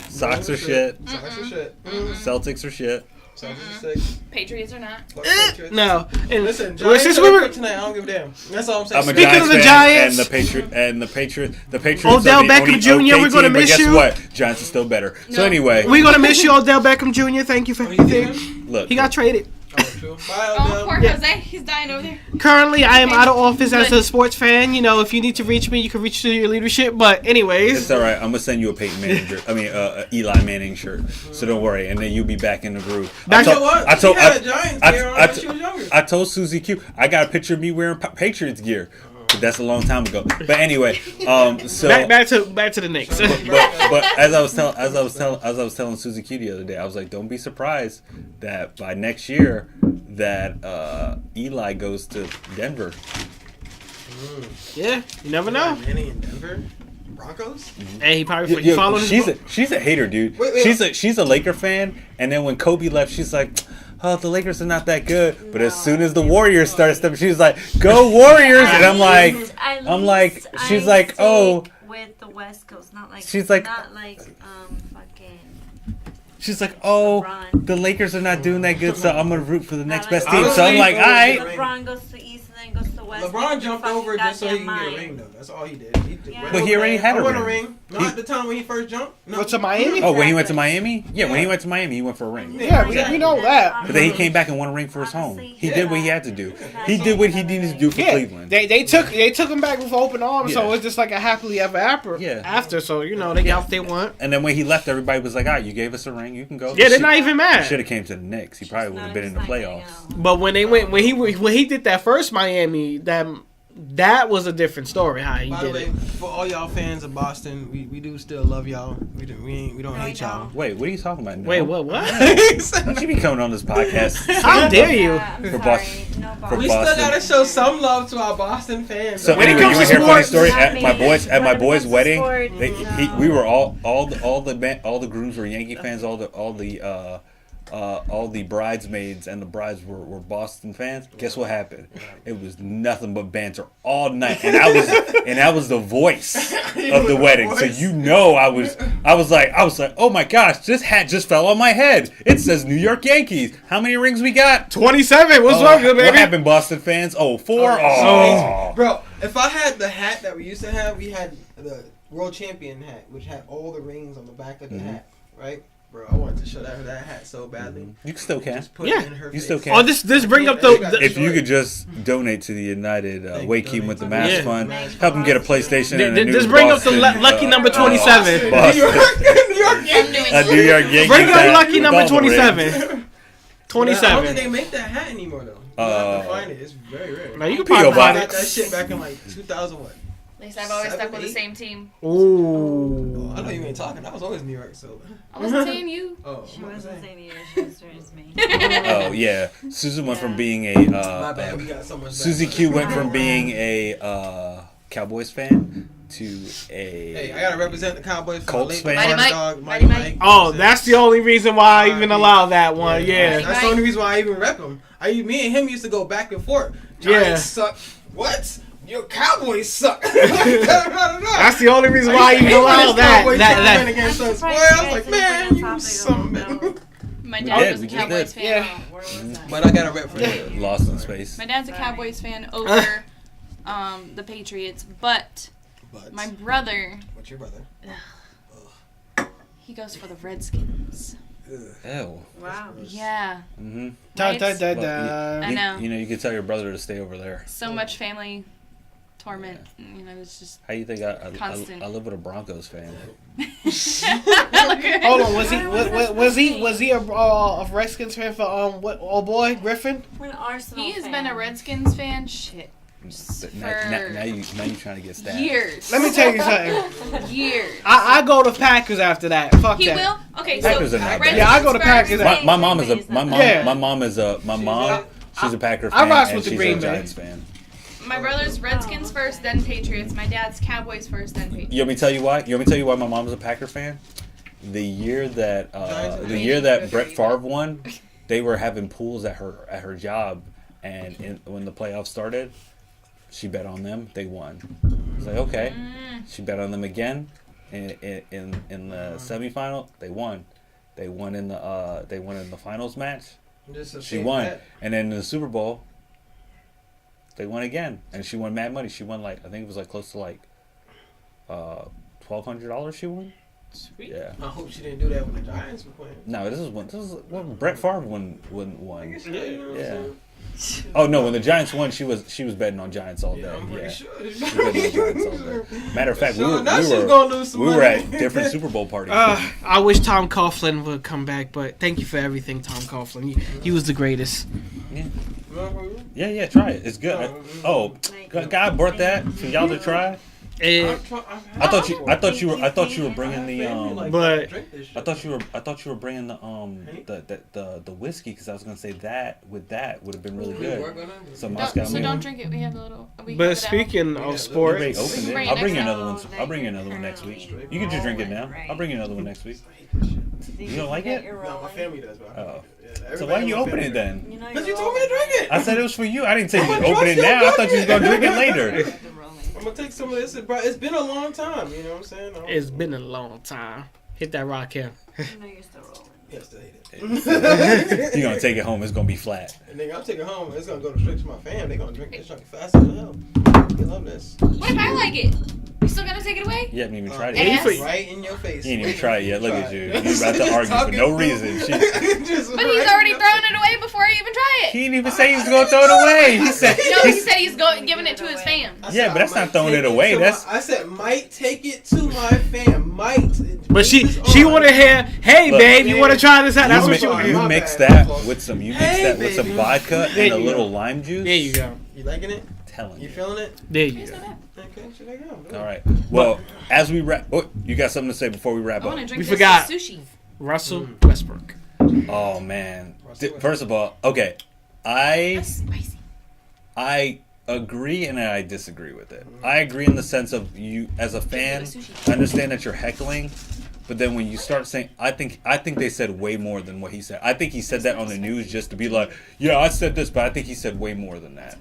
B: Sox are shit.
C: Sox are shit.
B: Celtics are shit.
C: Sox are sick.
D: Patriots are not.
C: Fuck Patriots.
A: No. And
C: Listen,
A: well,
C: Giants
A: since
C: are
A: we
C: the
A: were
C: crib tonight. I don't give a damn. That's all I'm saying.
B: I'm a
A: Speaking
B: Giants
A: of the
B: fan,
A: Giants-
B: and the Patriots.
A: Odell
B: are the
A: Beckham
B: only
A: Jr.,
B: okay
A: we're gonna
B: team, but
A: miss
B: guess
A: you.
B: what? Giants are still better. So
D: No.
B: anyway,
A: we're gonna miss you, Odell Beckham Jr. Thank you for
C: you think?
A: everything.
B: look,
A: He got traded.
C: Oh, true. Bye,
D: Oh,
C: Odell.
D: poor
A: Yeah.
D: Jose. He's dying over there.
A: Currently, I am out of office as
D: Good.
A: a sports fan. If you need to reach me, you can reach to your leadership. But anyways,
B: it's all right. I'm gonna send you a Peyton Manning shirt. Eli Manning shirt. So don't worry, and then you'll be back in the groove.
A: Back-
C: You know what? She had a Giants gear on when she was younger.
B: I told Susie Q. I got a picture of me wearing Patriots gear. But that's a long time ago. But anyway, so
A: back to the Knicks.
B: but as I was telling Susie Q the other day, I was like, don't be surprised that by next year that Eli goes to Denver.
A: Yeah, you never know.
C: Manny in Denver, Broncos.
A: Hey, he probably
B: Yo,
A: following
B: she's a hater, dude.
C: Wait.
B: She's a Laker fan, and then when Kobe left, she's like, "Oh, the Lakers are not that good." But as soon as the Warriors started stepping, she was like, "Go Warriors!" And I'm like, she's like, "Oh."
E: With the West Coast, not like
B: She's like-
E: not like fucking.
B: She's like, "Oh,
E: LeBron.
B: the Lakers are not doing that good, so I'm gonna root for the next best team."
C: like-
B: So I'm like, "All right."
E: LeBron goes to the East and then goes to the West.
C: LeBron jumped over just so he can
E: goddamn
C: get a ring,
E: mind.
C: though. That's all he did.
E: Yeah.
C: went
B: But he
C: over
B: already
C: there.
B: had a
C: I won
B: ring.
C: Not at the time when he first jumped. No.
A: What's to Miami?
B: Oh, when he went to Miami? Yeah, when he went to Miami, he went for a ring.
A: Yeah, we know that.
B: But then he came back and won a ring for his home. He did what he had to do. He did what he needed to do for
A: Yeah,
B: Cleveland.
A: they took him back with open arms, so
B: Yeah.
A: it's just like a happily ever after.
B: Yeah.
A: After, so they got what they want.
B: And then when he left, everybody was like, "Ah, you gave us a ring. You can go."
A: Yeah, they're not even mad.
B: Should have came to the Knicks. He probably would have been in the playoffs.
A: But when he did that first Miami, that was a different story. How he
C: By the
A: did
C: way,
A: it.
C: for all y'all fans of Boston, we do still love y'all. We don't hate y'all.
B: Wait, what are you talking about? No.
A: Wait, what?
B: Don't you be coming on this podcast?
A: How dare you?
E: Yeah, I'm
B: For
E: sorry.
B: Boston-
E: No
B: for
E: Boston.
C: We still
B: Boston.
C: gotta show some love to our Boston fans.
B: So
A: When it
B: anyway,
A: comes
B: you
A: to
B: want to hear a funny
A: sports,
B: story? At my boys'
E: when it comes to
B: wedding,
E: sports,
B: we were all the grooms were Yankee fans. All the bridesmaids and the brides were Boston fans. Guess what happened? It was nothing but banter all night, and I was the voice of the wedding. So I was like, oh my gosh, this hat just fell on my head. It says New York Yankees. How many rings we got?
A: 27. What's wrong, baby?
B: What happened, Boston fans? Oh, 4. Oh.
C: Bro, if I had the hat that we used to have, we had the world champion hat, which had all the rings on the back of the hat, right? Bro, I wanted to show that hat so badly.
B: You still can.
C: Just put
A: Yeah,
C: it in her
B: you
C: face.
B: still can.
A: Oh, this bring up the
B: If you could just donate to the United Way Keeping with the Mask
A: Yeah.
B: Fund, help him get a PlayStation and a new
A: Just bring up the
B: Boston,
A: lucky number 27.
B: Boston.
C: New York
D: I'm
C: Yankees.
D: doing
B: A New York Yankees
A: Bring up
B: hat
A: lucky
B: with
A: number
B: all the rings.
A: 27.
C: I don't think
A: 27.
C: they make that hat anymore though. You have to find it. It's very rare.
A: Now you can
B: P.O.
A: probably
C: I
A: find
C: got
A: it.
C: that shit back in like 2000 what?
D: At least I've always stuck with the
C: 7,
D: same team.
A: Ooh.
C: I know you ain't talking. I was always New York, so.
D: I wasn't saying you.
C: Oh,
E: She
C: what was
E: wasn't
C: I
E: saying you. She was saying me.
B: Oh yeah, Susan went from being
C: My bad. We
B: a
C: got so much.
B: Susie
C: back.
B: Q went from being a Cowboys fan to
C: Hey, I
B: a
C: gotta represent the Cowboys for
B: Colts
C: my late
B: fan.
C: Mighty
D: Mike.
C: Dog,
D: Mighty
C: Mighty
D: Mike.
C: Mike.
A: Oh, that's the only reason why I even allow that one. Yeah.
C: That's the only reason why I even rep him. Me and him used to go back and forth.
A: Yeah.
C: Giants suck. What? Your Cowboys suck.
A: That's the only reason why I even allow that.
C: That against
E: I'm
C: us. Boy,
E: surprised
C: I
E: you
C: was like,
E: guys didn't
C: man,
E: bring
C: you
E: us
C: something.
D: My
B: We
D: dad
B: did,
D: was a
B: we just
D: Cowboys
B: did.
D: fan.
A: Yeah.
E: Where was that?
C: But I got a rep for him.
B: Lost in Space.
D: My dad's a Cowboys fan over the Patriots, but
C: But
D: my brother,
C: what's your brother?
D: he goes for the Redskins.
B: Ew.
E: Wow.
D: Yeah.
B: Mm-hmm.
A: Da, da, da,
B: Well,
A: da.
D: I know.
B: You know, you could tell your brother to stay over there.
D: So much family torment. You know, it's just.
B: How you think I
D: Constant.
B: live with a Broncos fan?
A: Hold on, was he a Redskins fan for what old boy Griffin?
E: We're an Arsenal
D: He has
E: fan.
D: been a Redskins fan. Shit.
B: Now you trying to get stabbed.
D: Years.
A: Let me tell you something.
D: Years.
A: I go to Packers after that. Fuck
D: He
A: that.
D: will. Okay, so
B: Packers are not bad.
D: Redskins
A: Yeah, I go to
D: first.
A: Packers.
B: My mom is a my mom
A: Yeah.
B: my mom is a my mom. She's a Packer
A: I
B: fan
A: rocks
B: and
A: with the
B: she's
A: Green
B: a
A: Bay.
B: Giants fan.
D: My brother's Redskins first, then Patriots. My dad's Cowboys first, then Patriots.
B: You want me to tell you why? You want me to tell you why my mom's a Packer fan? The year that Brett Favre won, they were having pools at her job, and when the playoffs started, she bet on them. They won. It's like okay. She bet on them again, in the semifinal. They won. They won in the finals match. She won, and then in the Super Bowl, they won again, and she won mad money. She won I think it was close to $1,200. She won.
C: Sweet.
B: Yeah.
C: I hope she didn't do that when the Giants were playing.
B: No, this is when Brett Favre won.
C: Yeah, you know what I'm
B: Yeah.
C: saying?
B: Oh no, when the Giants won, she was betting on Giants all day.
C: Yeah, I'm pretty
B: Yeah.
C: sure.
B: She was betting on Giants all day. Matter of fact,
C: So now she's gonna lose some
B: we were
C: money.
B: at different Super Bowl parties.
A: I wish Tom Coughlin would come back, but thank you for everything, Tom Coughlin. He was the greatest.
B: Yeah, try it. It's good. Oh, God brought that for y'all to try.
A: And
B: I thought you were bringing the
A: But-
B: I thought you were bringing the whiskey because I was gonna say that would have been really good. So Moscow
D: So
B: Mule.
D: don't drink it. We have a little. We
A: but
D: have it at home.
A: speaking of
B: You already
A: sports,
B: opened it.
D: Bring it
B: I'll bring you
D: next
B: another one.
E: time.
B: I'll bring you another one next week. You can just drink it now. I'll bring you another one next week. You don't like it?
C: No, my family does, but I don't
B: Oh.
C: like it. Yeah,
B: So why you
C: everybody in my
B: open
C: family
B: it then?
E: You know
C: Because
E: you're
C: you told me to drink it.
B: I said it was for you. I didn't say you
C: I'm
B: could open it
C: trust
B: now.
C: you.
B: I thought you was gonna drink it later.
C: I'm gonna take some of this. It's been a long time. You know what I'm saying?
A: it's been a long time. Hit that rock here.
E: You know you're still rolling.
C: Yes, I hate it.
B: You're gonna take it home. It's gonna be flat.
C: And nigga, I'm taking it home. It's gonna go straight to my fam. They gonna drink this junk faster than hell. They love this.
D: What if I like it? You still gonna take it away?
B: You haven't even tried
A: Hey,
B: it.
A: you
B: yet.
A: for-
C: Right in your face.
B: You ain't even
C: Wait
B: tried it
C: till
B: yet. Look
C: try
B: at you.
C: it.
B: You about to argue for no reason.
D: But he's already thrown it away before I even try it.
B: He didn't even say he was gonna throw it away. He said.
D: No, he said he's giving it to his fam.
C: I said
B: Yeah, but that's
C: I
B: not
C: might
B: throwing
C: take
B: it away,
C: to
B: that's-
C: I said might take it to my fam. Might.
A: But she
C: This
A: want to
C: on.
A: hear, hey
B: Look,
A: babe, you want to try this out? That's
B: You,
A: what she want.
B: you
C: My
B: mix
C: bad.
B: that with some. You mix
C: Hey,
B: that with some
C: baby.
B: vodka
A: There
B: and a
A: you
B: little
A: go.
B: lime juice.
A: There you go.
C: You liking it?
B: Telling
C: You
B: you.
C: feeling it?
A: There you
D: It's
A: go.
D: not bad.
C: Okay, should I go?
B: All right. Well, as we wrap, oh, you got something to say before we wrap
D: I want to
B: up?
D: drink
A: We
D: this
A: forgot.
D: sushi.
A: Russell Westbrook.
B: Oh man.
C: Russell
B: First of all, okay,
D: That's spicy.
B: I agree and I disagree with it. I agree in the sense of you as a fan, I understand that you're heckling, but then when you start saying, I think they said way more than what he said. I think he said that on the news just to be like, yeah, I said this, but I think he said way more than that.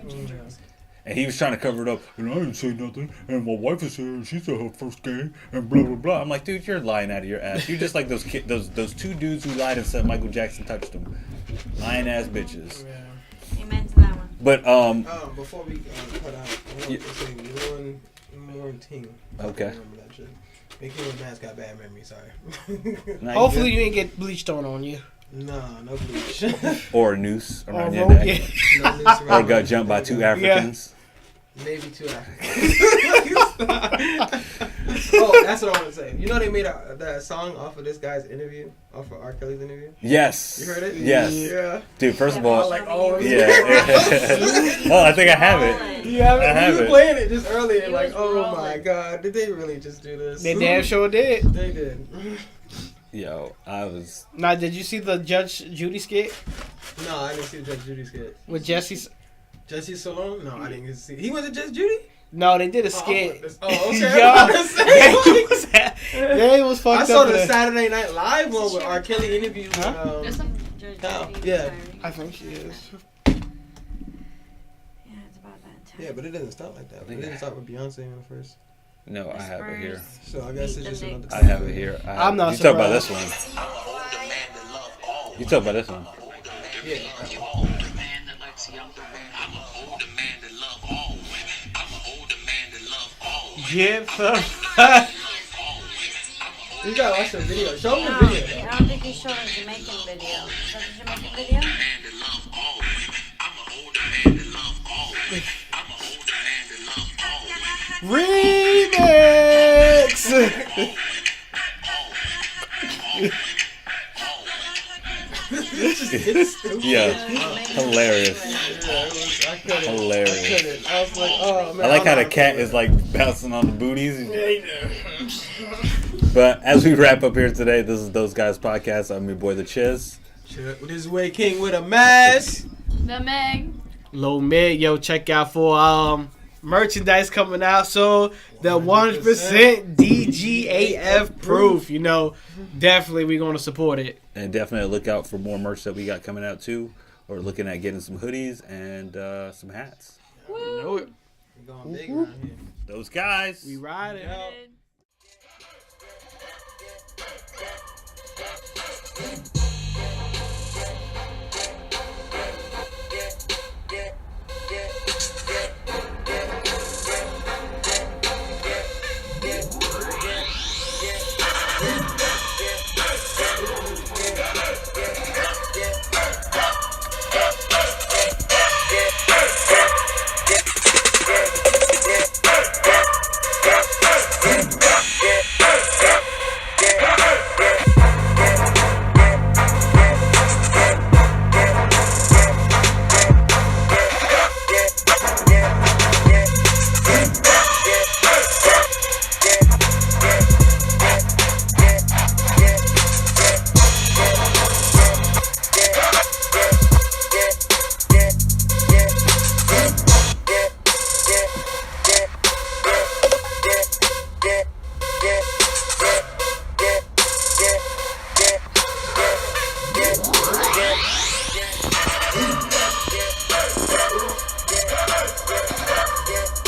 B: And he was trying to cover it up. And I didn't say nothing. And my wife is here, and she said her first game, and blah blah blah. I'm like, dude, you're lying out of your ass. You're just like those those two dudes who lied and said Michael Jackson touched them. Lying ass bitches.
E: Amen to that one.
B: But
C: Before we cut out, I want to say one thing.
B: Okay.
C: I remember that shit. Big King Mask got bad memory. Sorry.
B: now
A: Hopefully
B: you
A: you ain't get bleach thrown on you.
C: No bleach.
B: good? Or a noose
A: Or
B: around your
A: rope,
B: neck.
A: yeah.
C: No noose
B: Or
C: around
B: got
C: my-
B: jumped by two Africans.
C: Maybe 2 Africans. Oh, that's what I want to say. You know they made that song off of this guy's interview, off of R. Kelly's interview.
B: Yes.
C: You heard it?
B: Yes.
C: Yeah.
B: Dude, first of all,
C: Like, oh,
B: yeah. Oh, I think I have it.
C: You have
B: I
C: it.
B: have
C: We were
B: it.
C: playing it just earlier.
E: He
C: Like,
E: was
C: oh
E: rolling.
C: my god, did they really just do this?
A: They damn sure did.
C: They did.
B: Yo, I was.
A: Now, did you see the Judge Judy skit
C: No, I didn't see the Judge Judy skit.
A: with Jesse?
C: Jesse Salone? No, I didn't get to see. He was a Judge Judy?
A: No, they did a
C: Oh,
A: skit.
C: okay.
A: Yo,
C: I was
A: they
C: saying,
A: was, they was fucked
C: I saw
A: up.
C: the
A: in it.
C: Saturday Night Live one with R. Kelly interviewed.
A: Huh?
D: There's some.
E: Judge
C: Oh,
E: Judy,
C: yeah.
E: sorry.
A: I think she is.
E: Yeah, it's about that time.
C: Yeah, but it doesn't start like that. It didn't start with Beyonce in the first.
B: No, I have it here.
C: So I guess it's just another.
B: I have it here.
A: I'm not
B: You talk about this
A: surprised.
B: one. You talk about this one.
C: Yeah.
A: Get the
C: You gotta watch the video. Show me
E: No,
C: the video.
E: I don't think you showed a Jamaican video. Is that the Jamaican video?
A: remix.
B: Yeah, hilarious.
C: I couldn't.
B: Hilarious.
C: I was like, oh man.
B: I like
C: I'm
B: how
C: not
B: the cat
C: doing
B: is like bouncing on the booties.
C: it.
B: But as we wrap up here today, this is Those Guys Podcast. I'm your boy, The Chiz.
C: Shit, this is Way King with a mask.
D: The Meg.
A: Low mid, yo, check out for merchandise coming out. So the 100% DGAF proof, you know, definitely we're gonna support it.
B: And definitely look out for more merch that we got coming out too. Or looking at getting some hoodies and some hats.
A: You know it.
C: We're going big around here.
B: Those guys.
A: We ride it.
C: Yeah.